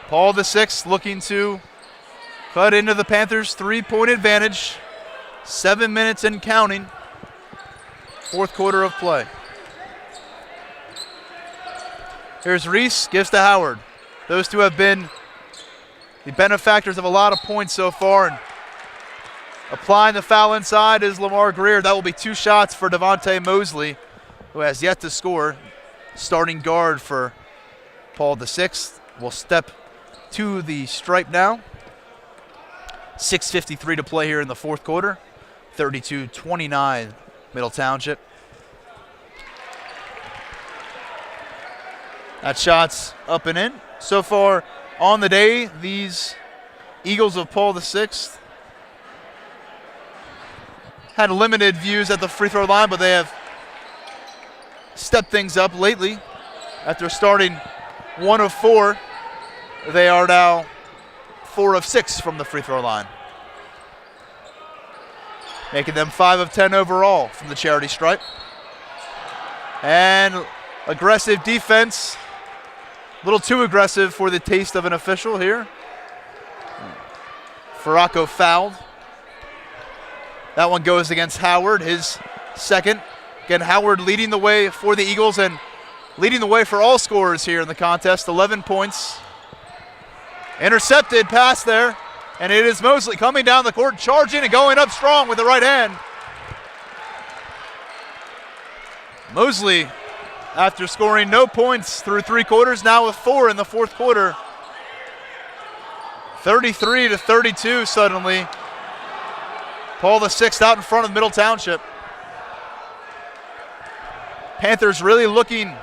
Paul VI looking to cut into the Panthers' three-point advantage. 7 minutes and counting. Fourth quarter of play. Here's Reese, gives to Howard. Those two have been the benefactors of a lot of points so far. And applying the foul inside is Lamar Greer. That will be 2 shots for Devontae Mosley, who has yet to score. Starting guard for Paul VI will step to the stripe now. 6:53 to play here in the fourth quarter. 32-29 Middle Township. That shot's up and in. So far on the day, these Eagles of Paul VI had limited views at the free throw line, but they have stepped things up lately. After starting 1 of 4, they are now 4 of 6 from the free throw line, making them 5 of 10 overall from the charity stripe. And aggressive defense A little too aggressive for the taste of an official here. Farraco fouled. That one goes against Howard, his second. Again, Howard leading the way for the Eagles and leading the way for all scorers here in the contest. 11 points. Intercepted pass there. And it is Mosley coming down the court, charging and going up strong with the right hand. Mosley, after scoring no points through 3 quarters, now with 4 in the fourth quarter. 33-32 suddenly. Paul VI out in front of Middle Township. Panthers really looking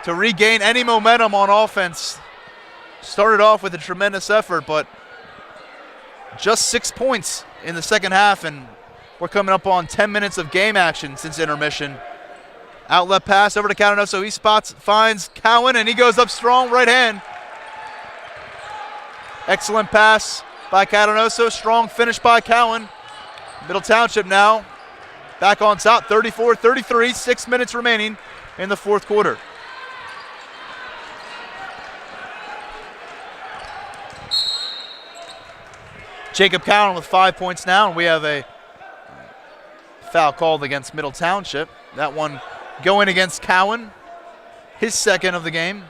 to regain any momentum on offense. Started off with a tremendous effort, but just 6 points in the second half, and we're coming up on 10 minutes of game action since intermission. Outlet pass over to Catanoso. He finds Cowan, and he goes up strong, right hand. Excellent pass by Catanoso. Strong finish by Cowan. Middle Township now back on top, 34-33, 6 minutes remaining in the fourth quarter. Jacob Cowan with 5 points now, and we have a foul called against Middle Township. That one going against Cowan, his second of the game.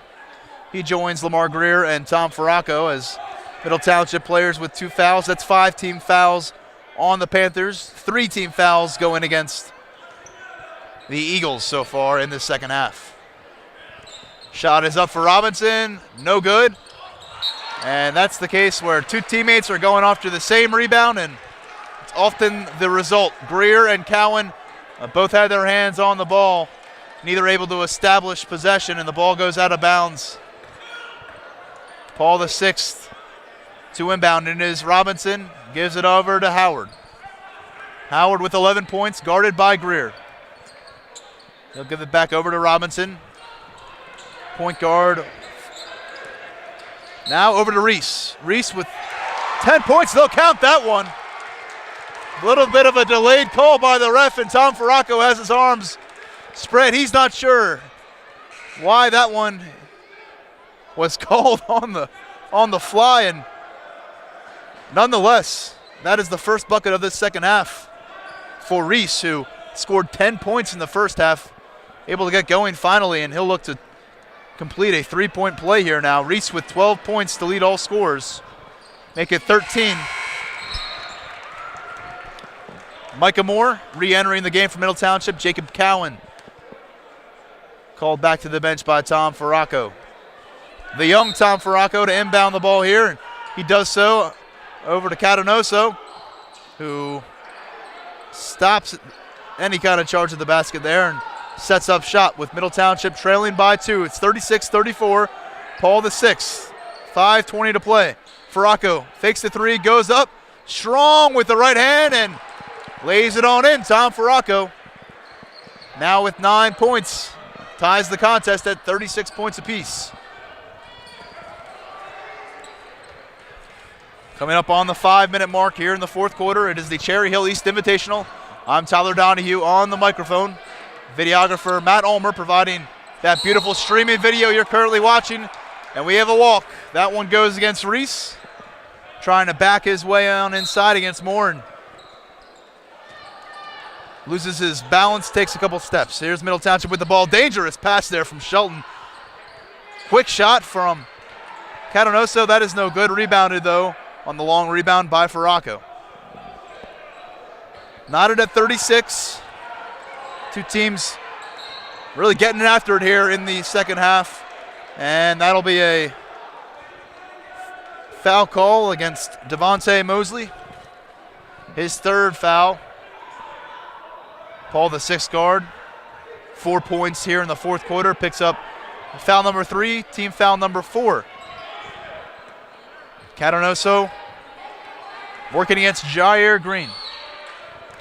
He joins Lamar Greer and Tom Farraco as Middle Township players with 2 fouls. That's 5 team fouls on the Panthers. 3 team fouls going against the Eagles so far in this second half. Shot is up for Robinson, no good. And that's the case where 2 teammates are going after the same rebound, and it's often the result. Greer and Cowan both had their hands on the ball, neither able to establish possession, and the ball goes out of bounds. Paul VI to inbound, and it is Robinson, gives it over to Howard. Howard with 11 points, guarded by Greer. He'll give it back over to Robinson. Point guard. Now over to Reese. Reese with 10 points. They'll count that one. A little bit of a delayed call by the ref, and Tom Farraco has his arms spread. He's not sure why that one was called on the fly, and nonetheless, that is the first bucket of this second half for Reese, who scored 10 points in the first half, able to get going finally, and he'll look to complete a 3-point play here now. Reese with 12 points to lead all scorers. Make it 13. Micah Moore re-entering the game for Middle Township. Jacob Cowan called back to the bench by Tom Farraco. The young Tom Farraco to inbound the ball here, and he does so over to Catanoso, who stops any kind of charge of the basket there and sets up shot with Middle Township trailing by 2. It's 36-34. Paul VI, 5:20 to play. Farraco fakes the 3, goes up, strong with the right hand, and lays it on in. Tom Farraco now with 9 points, ties the contest at 36 points apiece. Coming up on the 5-minute mark here in the fourth quarter, it is the Cherry Hill East Invitational. I'm Tyler Donahue on the microphone. Videographer Matt Ulmer providing that beautiful streaming video you're currently watching. And we have a walk. That one goes against Reese, trying to back his way on inside against Moore, and loses his balance, takes a couple steps. Here's Middle Township with the ball. Dangerous pass there from Shelton. Quick shot from Catanoso. That is no good. Rebounded, though, on the long rebound by Farraco. Knotted at 36. 2 teams really getting after it here in the second half. And that'll be a foul call against Devontae Mosley. His 3rd foul. Paul, the 6th guard, 4 points here in the fourth quarter. Picks up foul number 3, team foul number 4. Catanoso working against Jair Green.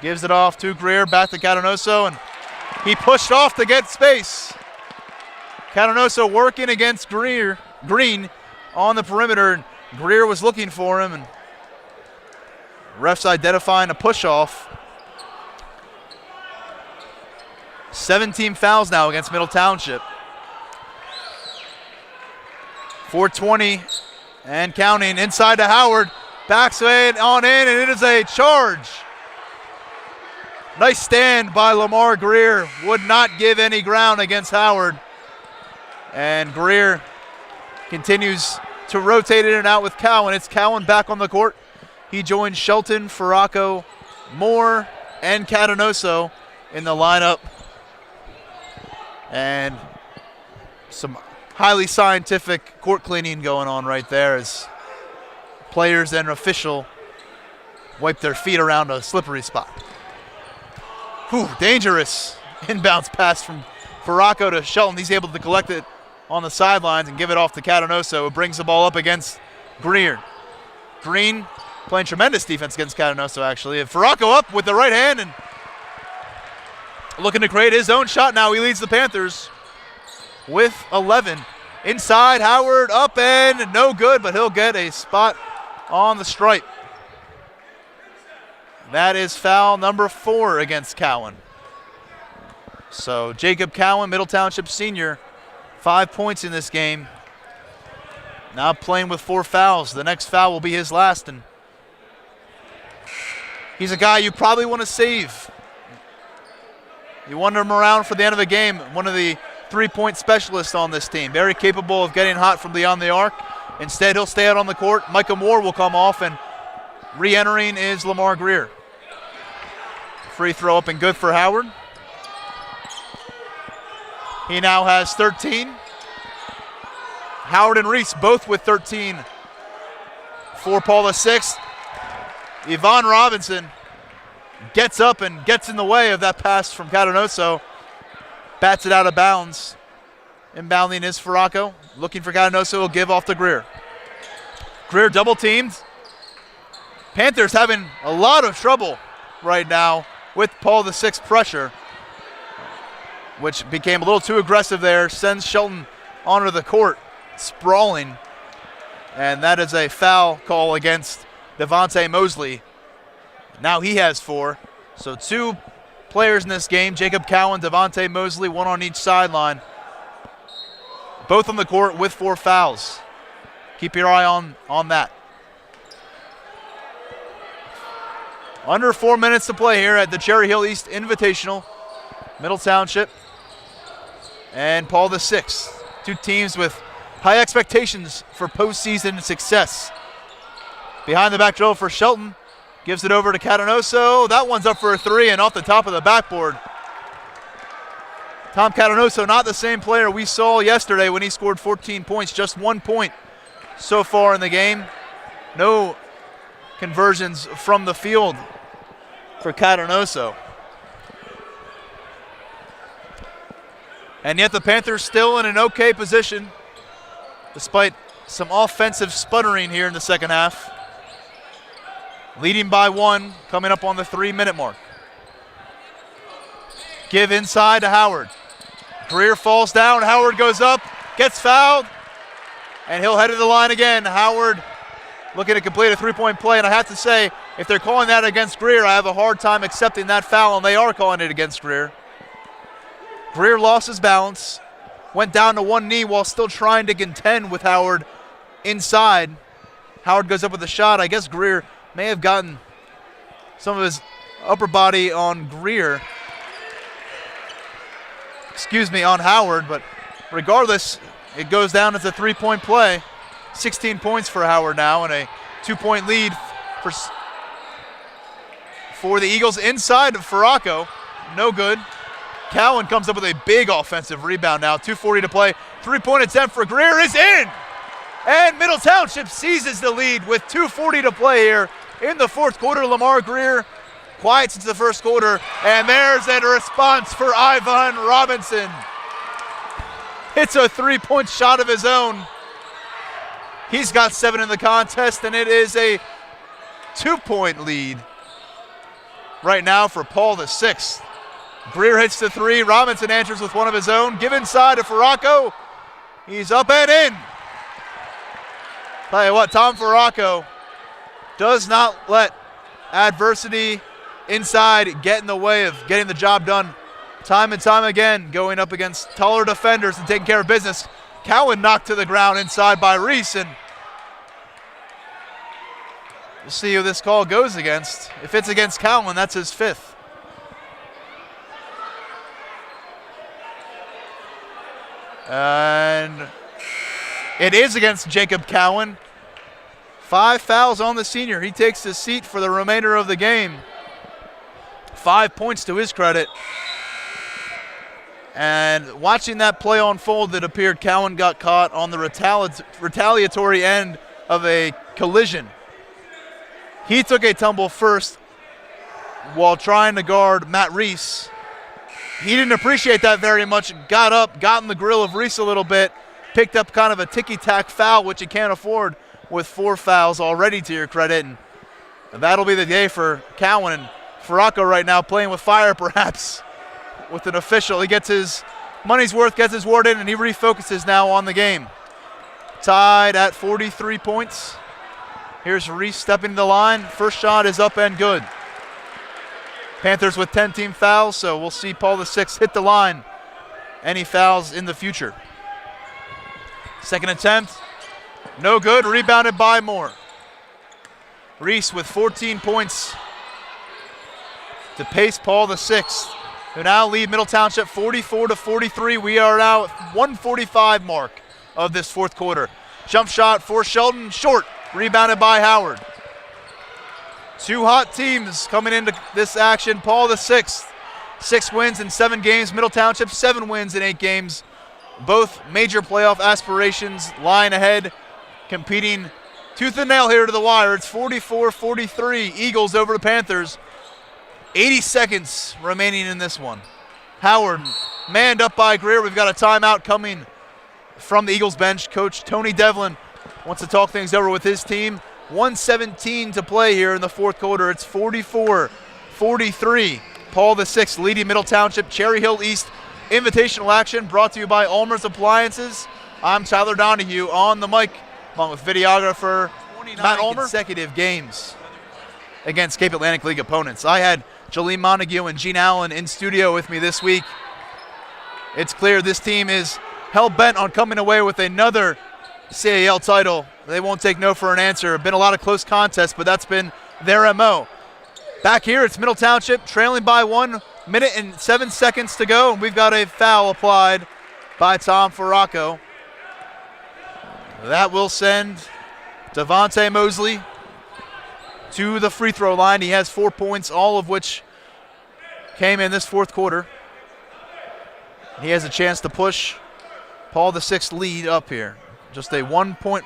Gives it off to Greer, back to Catanoso, and he pushed off to get space. Catanoso working against Green on the perimeter, and Greer was looking for him, and refs identifying a push-off. 17 fouls now against Middle Township. 4:20 and counting inside to Howard. Backs it on in, and it is a charge. Nice stand by Lamar Greer. Would not give any ground against Howard. And Greer continues to rotate in and out with Cowan. It's Cowan back on the court. He joins Shelton, Farraco, Moore, and Catanoso in the lineup. And some highly scientific court cleaning going on right there as players and official wipe their feet around a slippery spot. Whew, dangerous inbounds pass from Farraco to Shelton. He's able to collect it on the sidelines and give it off to Catanoso, who brings the ball up against Greer. Green playing tremendous defense against Catanoso, actually. And Farraco up with the right hand and looking to create his own shot now. He leads the Panthers with 11. Inside, Howard up and no good, but he'll get a spot on the stripe. That is foul number 4 against Cowan. So Jacob Cowan, Middle Township senior, 5 points in this game. Now playing with 4 fouls. The next foul will be his last, and he's a guy you probably want to save. You want him around for the end of the game. One of the 3-point specialists on this team. Very capable of getting hot from beyond the arc. Instead, he'll stay out on the court. Micah Moore will come off, and re-entering is Lamar Greer. Free throw up and good for Howard. He now has 13. Howard and Reese both with 13 for Paul VI. Yvonne Robinson gets up and gets in the way of that pass from Catanoso. Bats it out of bounds. Inbounding is Farraco. Looking for Catanoso, will give off to Greer. Greer double teamed. Panthers having a lot of trouble right now with Paul VI pressure, which became a little too aggressive there. Sends Shelton onto the court, sprawling. And that is a foul call against Devontae Mosley. Now he has 4. So 2 players in this game, Jacob Cowan, Devontae Mosley, 1 on each sideline. Both on the court with 4 fouls. Keep your eye on that. Under 4 minutes to play here at the Cherry Hill East Invitational, Middle Township and Paul VI. 2 teams with high expectations for postseason success. Behind the back drill for Shelton. Gives it over to Catanoso. That one's up for a 3 and off the top of the backboard. Tom Catanoso, not the same player we saw yesterday when he scored 14 points. Just 1 point so far in the game. No conversions from the field for Catanoso. And yet the Panthers still in an okay position despite some offensive sputtering here in the second half. Leading by 1, coming up on the 3-minute mark. Give inside to Howard. Greer falls down, Howard goes up, gets fouled, and he'll head to the line again. Howard looking to complete a 3-point play, and I have to say, if they're calling that against Greer, I have a hard time accepting that foul, and they are calling it against Greer. Greer lost his balance, went down to one knee while still trying to contend with Howard inside. Howard goes up with a shot. I guess Greer may have gotten some of his upper body on Greer. On Howard, but regardless, it goes down as a 3-point play. 16 points for Howard now and a 2-point lead for the Eagles inside of Farraco. No good. Cowan comes up with a big offensive rebound now. 2:40 to play. 3-point attempt for Greer is in. And Middle Township seizes the lead with 2:40 to play here in the fourth quarter. Lamar Greer quiet since the first quarter, and there's a response for Ivan Robinson. It's a 3-point shot of his own. He's got 7 in the contest, and it is a 2-point lead right now for Paul VI. Greer hits the 3. Robinson answers with one of his own. Give inside to Farraco. He's up and in. Tell you what, Tom Farraco does not let adversity inside get in the way of getting the job done time and time again, going up against taller defenders and taking care of business. Cowan knocked to the ground inside by Reese, and we'll see who this call goes against. If it's against Cowan, that's his 5th. And it is against Jacob Cowan. 5 fouls on the senior. He takes his seat for the remainder of the game. 5 points to his credit. And watching that play unfold, it appeared Cowan got caught on the retaliatory end of a collision. He took a tumble first while trying to guard Matt Reese. He didn't appreciate that very much. Got up, got in the grill of Reese a little bit, picked up kind of a ticky-tack foul, which you can't afford with 4 fouls already to your credit. And that'll be the day for Cowan. And Farraco right now playing with fire perhaps with an official. He gets his money's worth, gets his word in, and he refocuses now on the game. Tied at 43 points. Here's Reese stepping to the line. First shot is up and good. Panthers with 10 team fouls, so we'll see Paul VI hit the line. Any fouls in the future. Second attempt, no good, rebounded by Moore. Reese with 14 points to pace Paul VI, who now lead Middle Township 44-43. We are now at 1:45 mark of this 4th quarter. Jump shot for Shelton, short, rebounded by Howard. 2 hot teams coming into this action. Paul VI, 6 wins in 7 games. Middle Township, 7 wins in 8 games. Both major playoff aspirations lying ahead, competing tooth and nail here to the wire. It's 44-43, Eagles over the Panthers. 80 seconds remaining in this one. Howard manned up by Greer. We've got a timeout coming from the Eagles bench. Coach Tony Devlin wants to talk things over with his team. 1:17 to play here in the 4th quarter. It's 44-43. Paul VI leading Middle Township. Cherry Hill East invitational action brought to you by Ulmer's Appliances. I'm Tyler Donahue on the mic, along with videographer Matt Ulmer. Consecutive games against Cape Atlantic League opponents. I had Jolene Montague and Gene Allen in studio with me this week. It's clear this team is hell-bent on coming away with another CAL title. They won't take no for an answer. Been a lot of close contests, but that's been their MO. Back here, it's Middle Township trailing by 1 minute and 7 seconds to go. We've got a foul applied by Tom Farraco. That will send Devontae Mosley to the free throw line. He has 4 points, all of which came in this 4th quarter. He has a chance to push Paul VI lead up here. Just a 1-point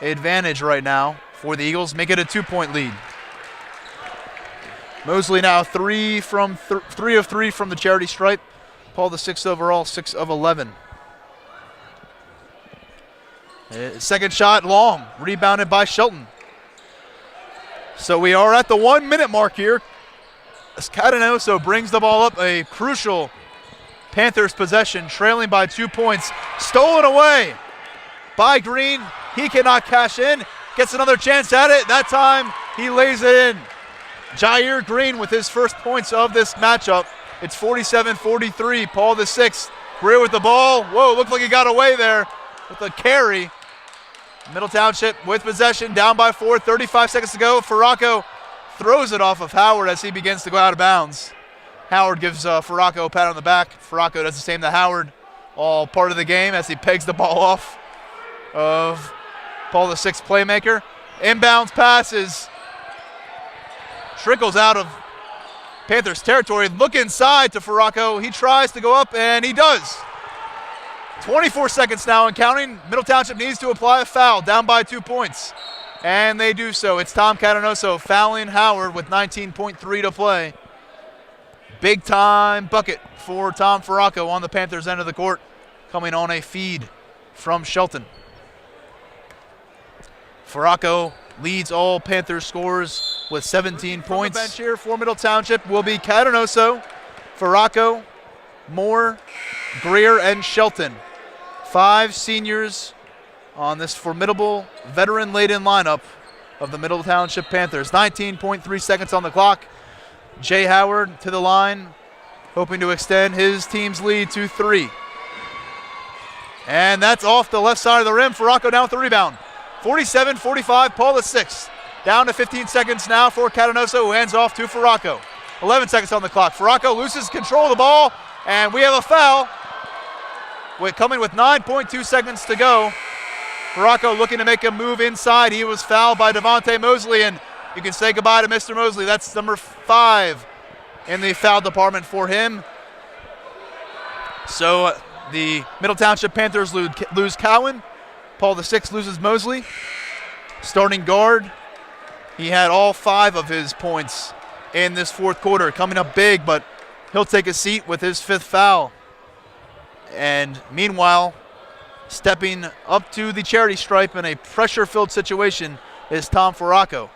advantage right now for the Eagles. Make it a 2-point lead. Mosley now 3 of 3 from the charity stripe. Paul VI overall, 6 of 11. Second shot long, rebounded by Shelton. So we are at the 1 minute mark here. As Catanoso brings the ball up, a crucial Panthers possession, trailing by 2 points. Stolen away by Green. He cannot cash in. Gets another chance at it. That time he lays it in. Jair Green with his first points of this matchup. It's 47-43. Paul VI. Greer with the ball. Whoa, looked like he got away there with a carry. Middle Township with possession, down by 4, 35 seconds to go. Farraco throws it off of Howard as he begins to go out of bounds. Howard gives Farraco a pat on the back. Farraco does the same to Howard. All part of the game as he pegs the ball off of Paul VI playmaker. Inbounds passes. Trickles out of Panthers territory. Look inside to Farraco. He tries to go up, and he does. 24 seconds now and counting. Middle Township needs to apply a foul, down by 2 points. And they do so. It's Tom Catanoso fouling Howard with 19.3 to play. Big time bucket for Tom Farraco on the Panthers end of the court, coming on a feed from Shelton. Farraco leads all Panthers scorers with 17 points. The bench here for Middle Township will be Catanoso, Farraco, Moore, Greer, and Shelton. 5 seniors on this formidable veteran-laden lineup of the Middle Township Panthers. 19.3 seconds on the clock. Jay Howard to the line, hoping to extend his team's lead to 3. And that's off the left side of the rim. Farraco down with the rebound. 47-45, Paul VI. Down to 15 seconds now for Catanoso, who hands off to Farraco. 11 seconds on the clock. Farraco loses control of the ball, and we have a foul. Coming with 9.2 seconds to go. Farraco looking to make a move inside. He was fouled by Devontae Mosley, and you can say goodbye to Mr. Mosley. That's number 5 in the foul department for him. So the Middle Township Panthers lose Cowan. Paul VI loses Mosley. Starting guard, he had all 5 of his points in this fourth quarter. Coming up big, but he'll take a seat with his 5th foul. And meanwhile, stepping up to the charity stripe in a pressure-filled situation is Tom Farraco.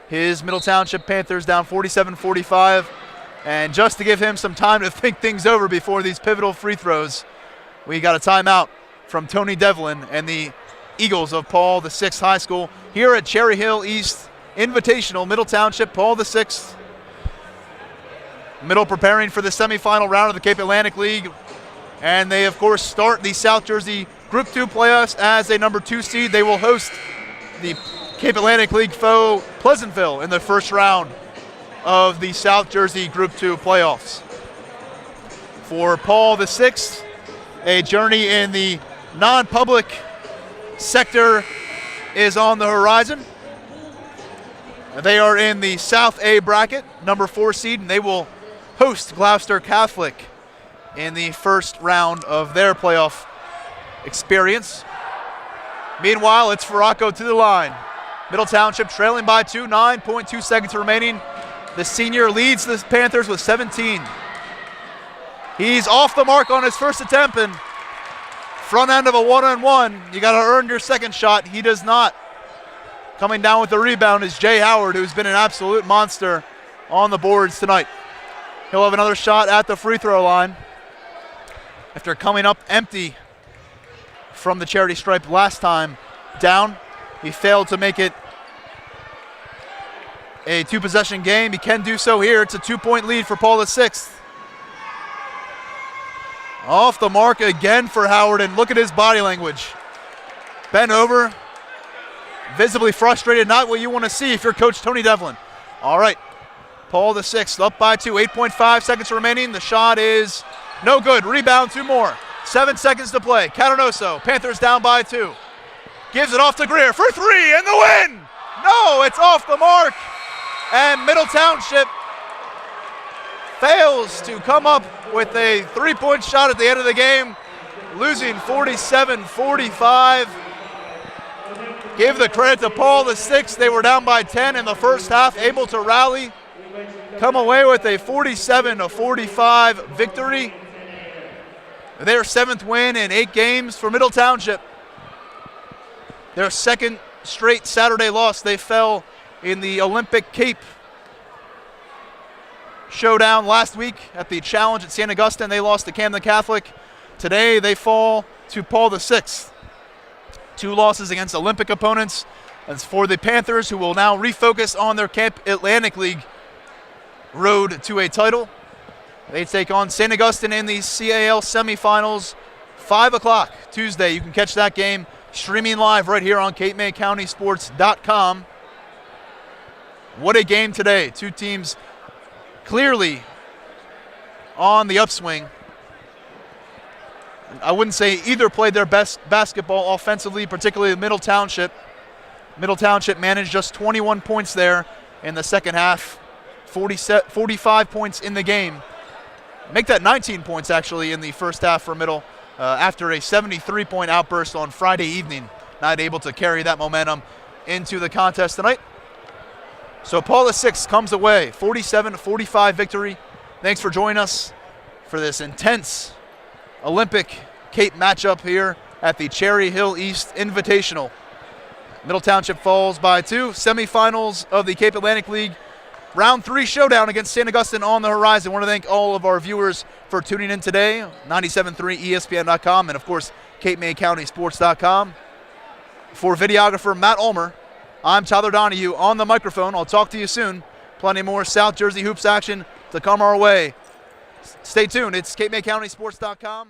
His Middle Township Panthers down 47-45. And just to give him some time to think things over before these pivotal free throws, we got a timeout from Tony Devlin and the Eagles of Paul VI High School here at Cherry Hill East Invitational, Middle Township, Paul VI. Middle preparing for the semifinal round of the Cape Atlantic League. And they, of course, start the South Jersey Group 2 playoffs as a number 2 seed. They will host the Cape Atlantic League foe Pleasantville in the first round of the South Jersey Group 2 playoffs. For Paul VI, a journey in the non-public sector is on the horizon. They are in the South A bracket, number 4 seed, and they will host Gloucester Catholic in the first round of their playoff experience. Meanwhile, it's Farraco to the line. Middle Township trailing by 2, 9.2 seconds remaining. The senior leads the Panthers with 17. He's off the mark on his first attempt, and front end of a one-on-one, you got to earn your second shot. He does not. Coming down with the rebound is Jay Howard, who's been an absolute monster on the boards tonight. He'll have another shot at the free throw line after coming up empty from the charity stripe last time down. He failed to make it a 2-possession game. He can do so here. It's a 2-point lead for Paul VI. Off the mark again for Howard, and look at his body language. Bent over, visibly frustrated, not what you want to see if you're Coach Tony Devlin. All right, Paul VI up by 2, 8.5 seconds remaining. The shot is no good. Rebound, 2 more. 7 seconds to play. Catanoso, Panthers down by 2. Gives it off to Greer for 3 and the win. No, it's off the mark. And Middle Township fails to come up with a 3-point shot at the end of the game, losing 47-45. Give the credit to Paul VI. They were down by 10 in the first half, able to rally, come away with a 47-45 victory. Their 7th win in 8 games for Middle Township. Their 2nd straight Saturday loss. They fell in the Olympic Cape showdown last week at the Challenge at St. Augustine. They lost to Camden Catholic. Today they fall to Paul VI. 2 losses against Olympic opponents. As for the Panthers, who will now refocus on their Cape Atlantic League road to a title. They take on St. Augustine in the CAL semifinals, 5 o'clock Tuesday. You can catch that game streaming live right here on CapeMayCountySports.com. What a game today. 2 teams clearly on the upswing. I wouldn't say either played their best basketball offensively, particularly Middle Township. Middle Township managed just 21 points there in the second half, 45 points in the game. Make that 19 points actually in the first half for Middle after a 73-point outburst on Friday evening. Not able to carry that momentum into the contest tonight. So Paul VI comes away, 47-45 victory. Thanks for joining us for this intense Olympic Cape matchup here at the Cherry Hill East Invitational. Middle Township falls by 2. Semifinals of the Cape Atlantic League. Round 3 showdown against St. Augustine on the horizon. I want to thank all of our viewers for tuning in today. 97.3 ESPN.com and, of course, CapeMayCountySports.com. For videographer Matt Ulmer, I'm Tyler Donahue on the microphone. I'll talk to you soon. Plenty more South Jersey hoops action to come our way. Stay tuned. It's CapeMayCountySports.com.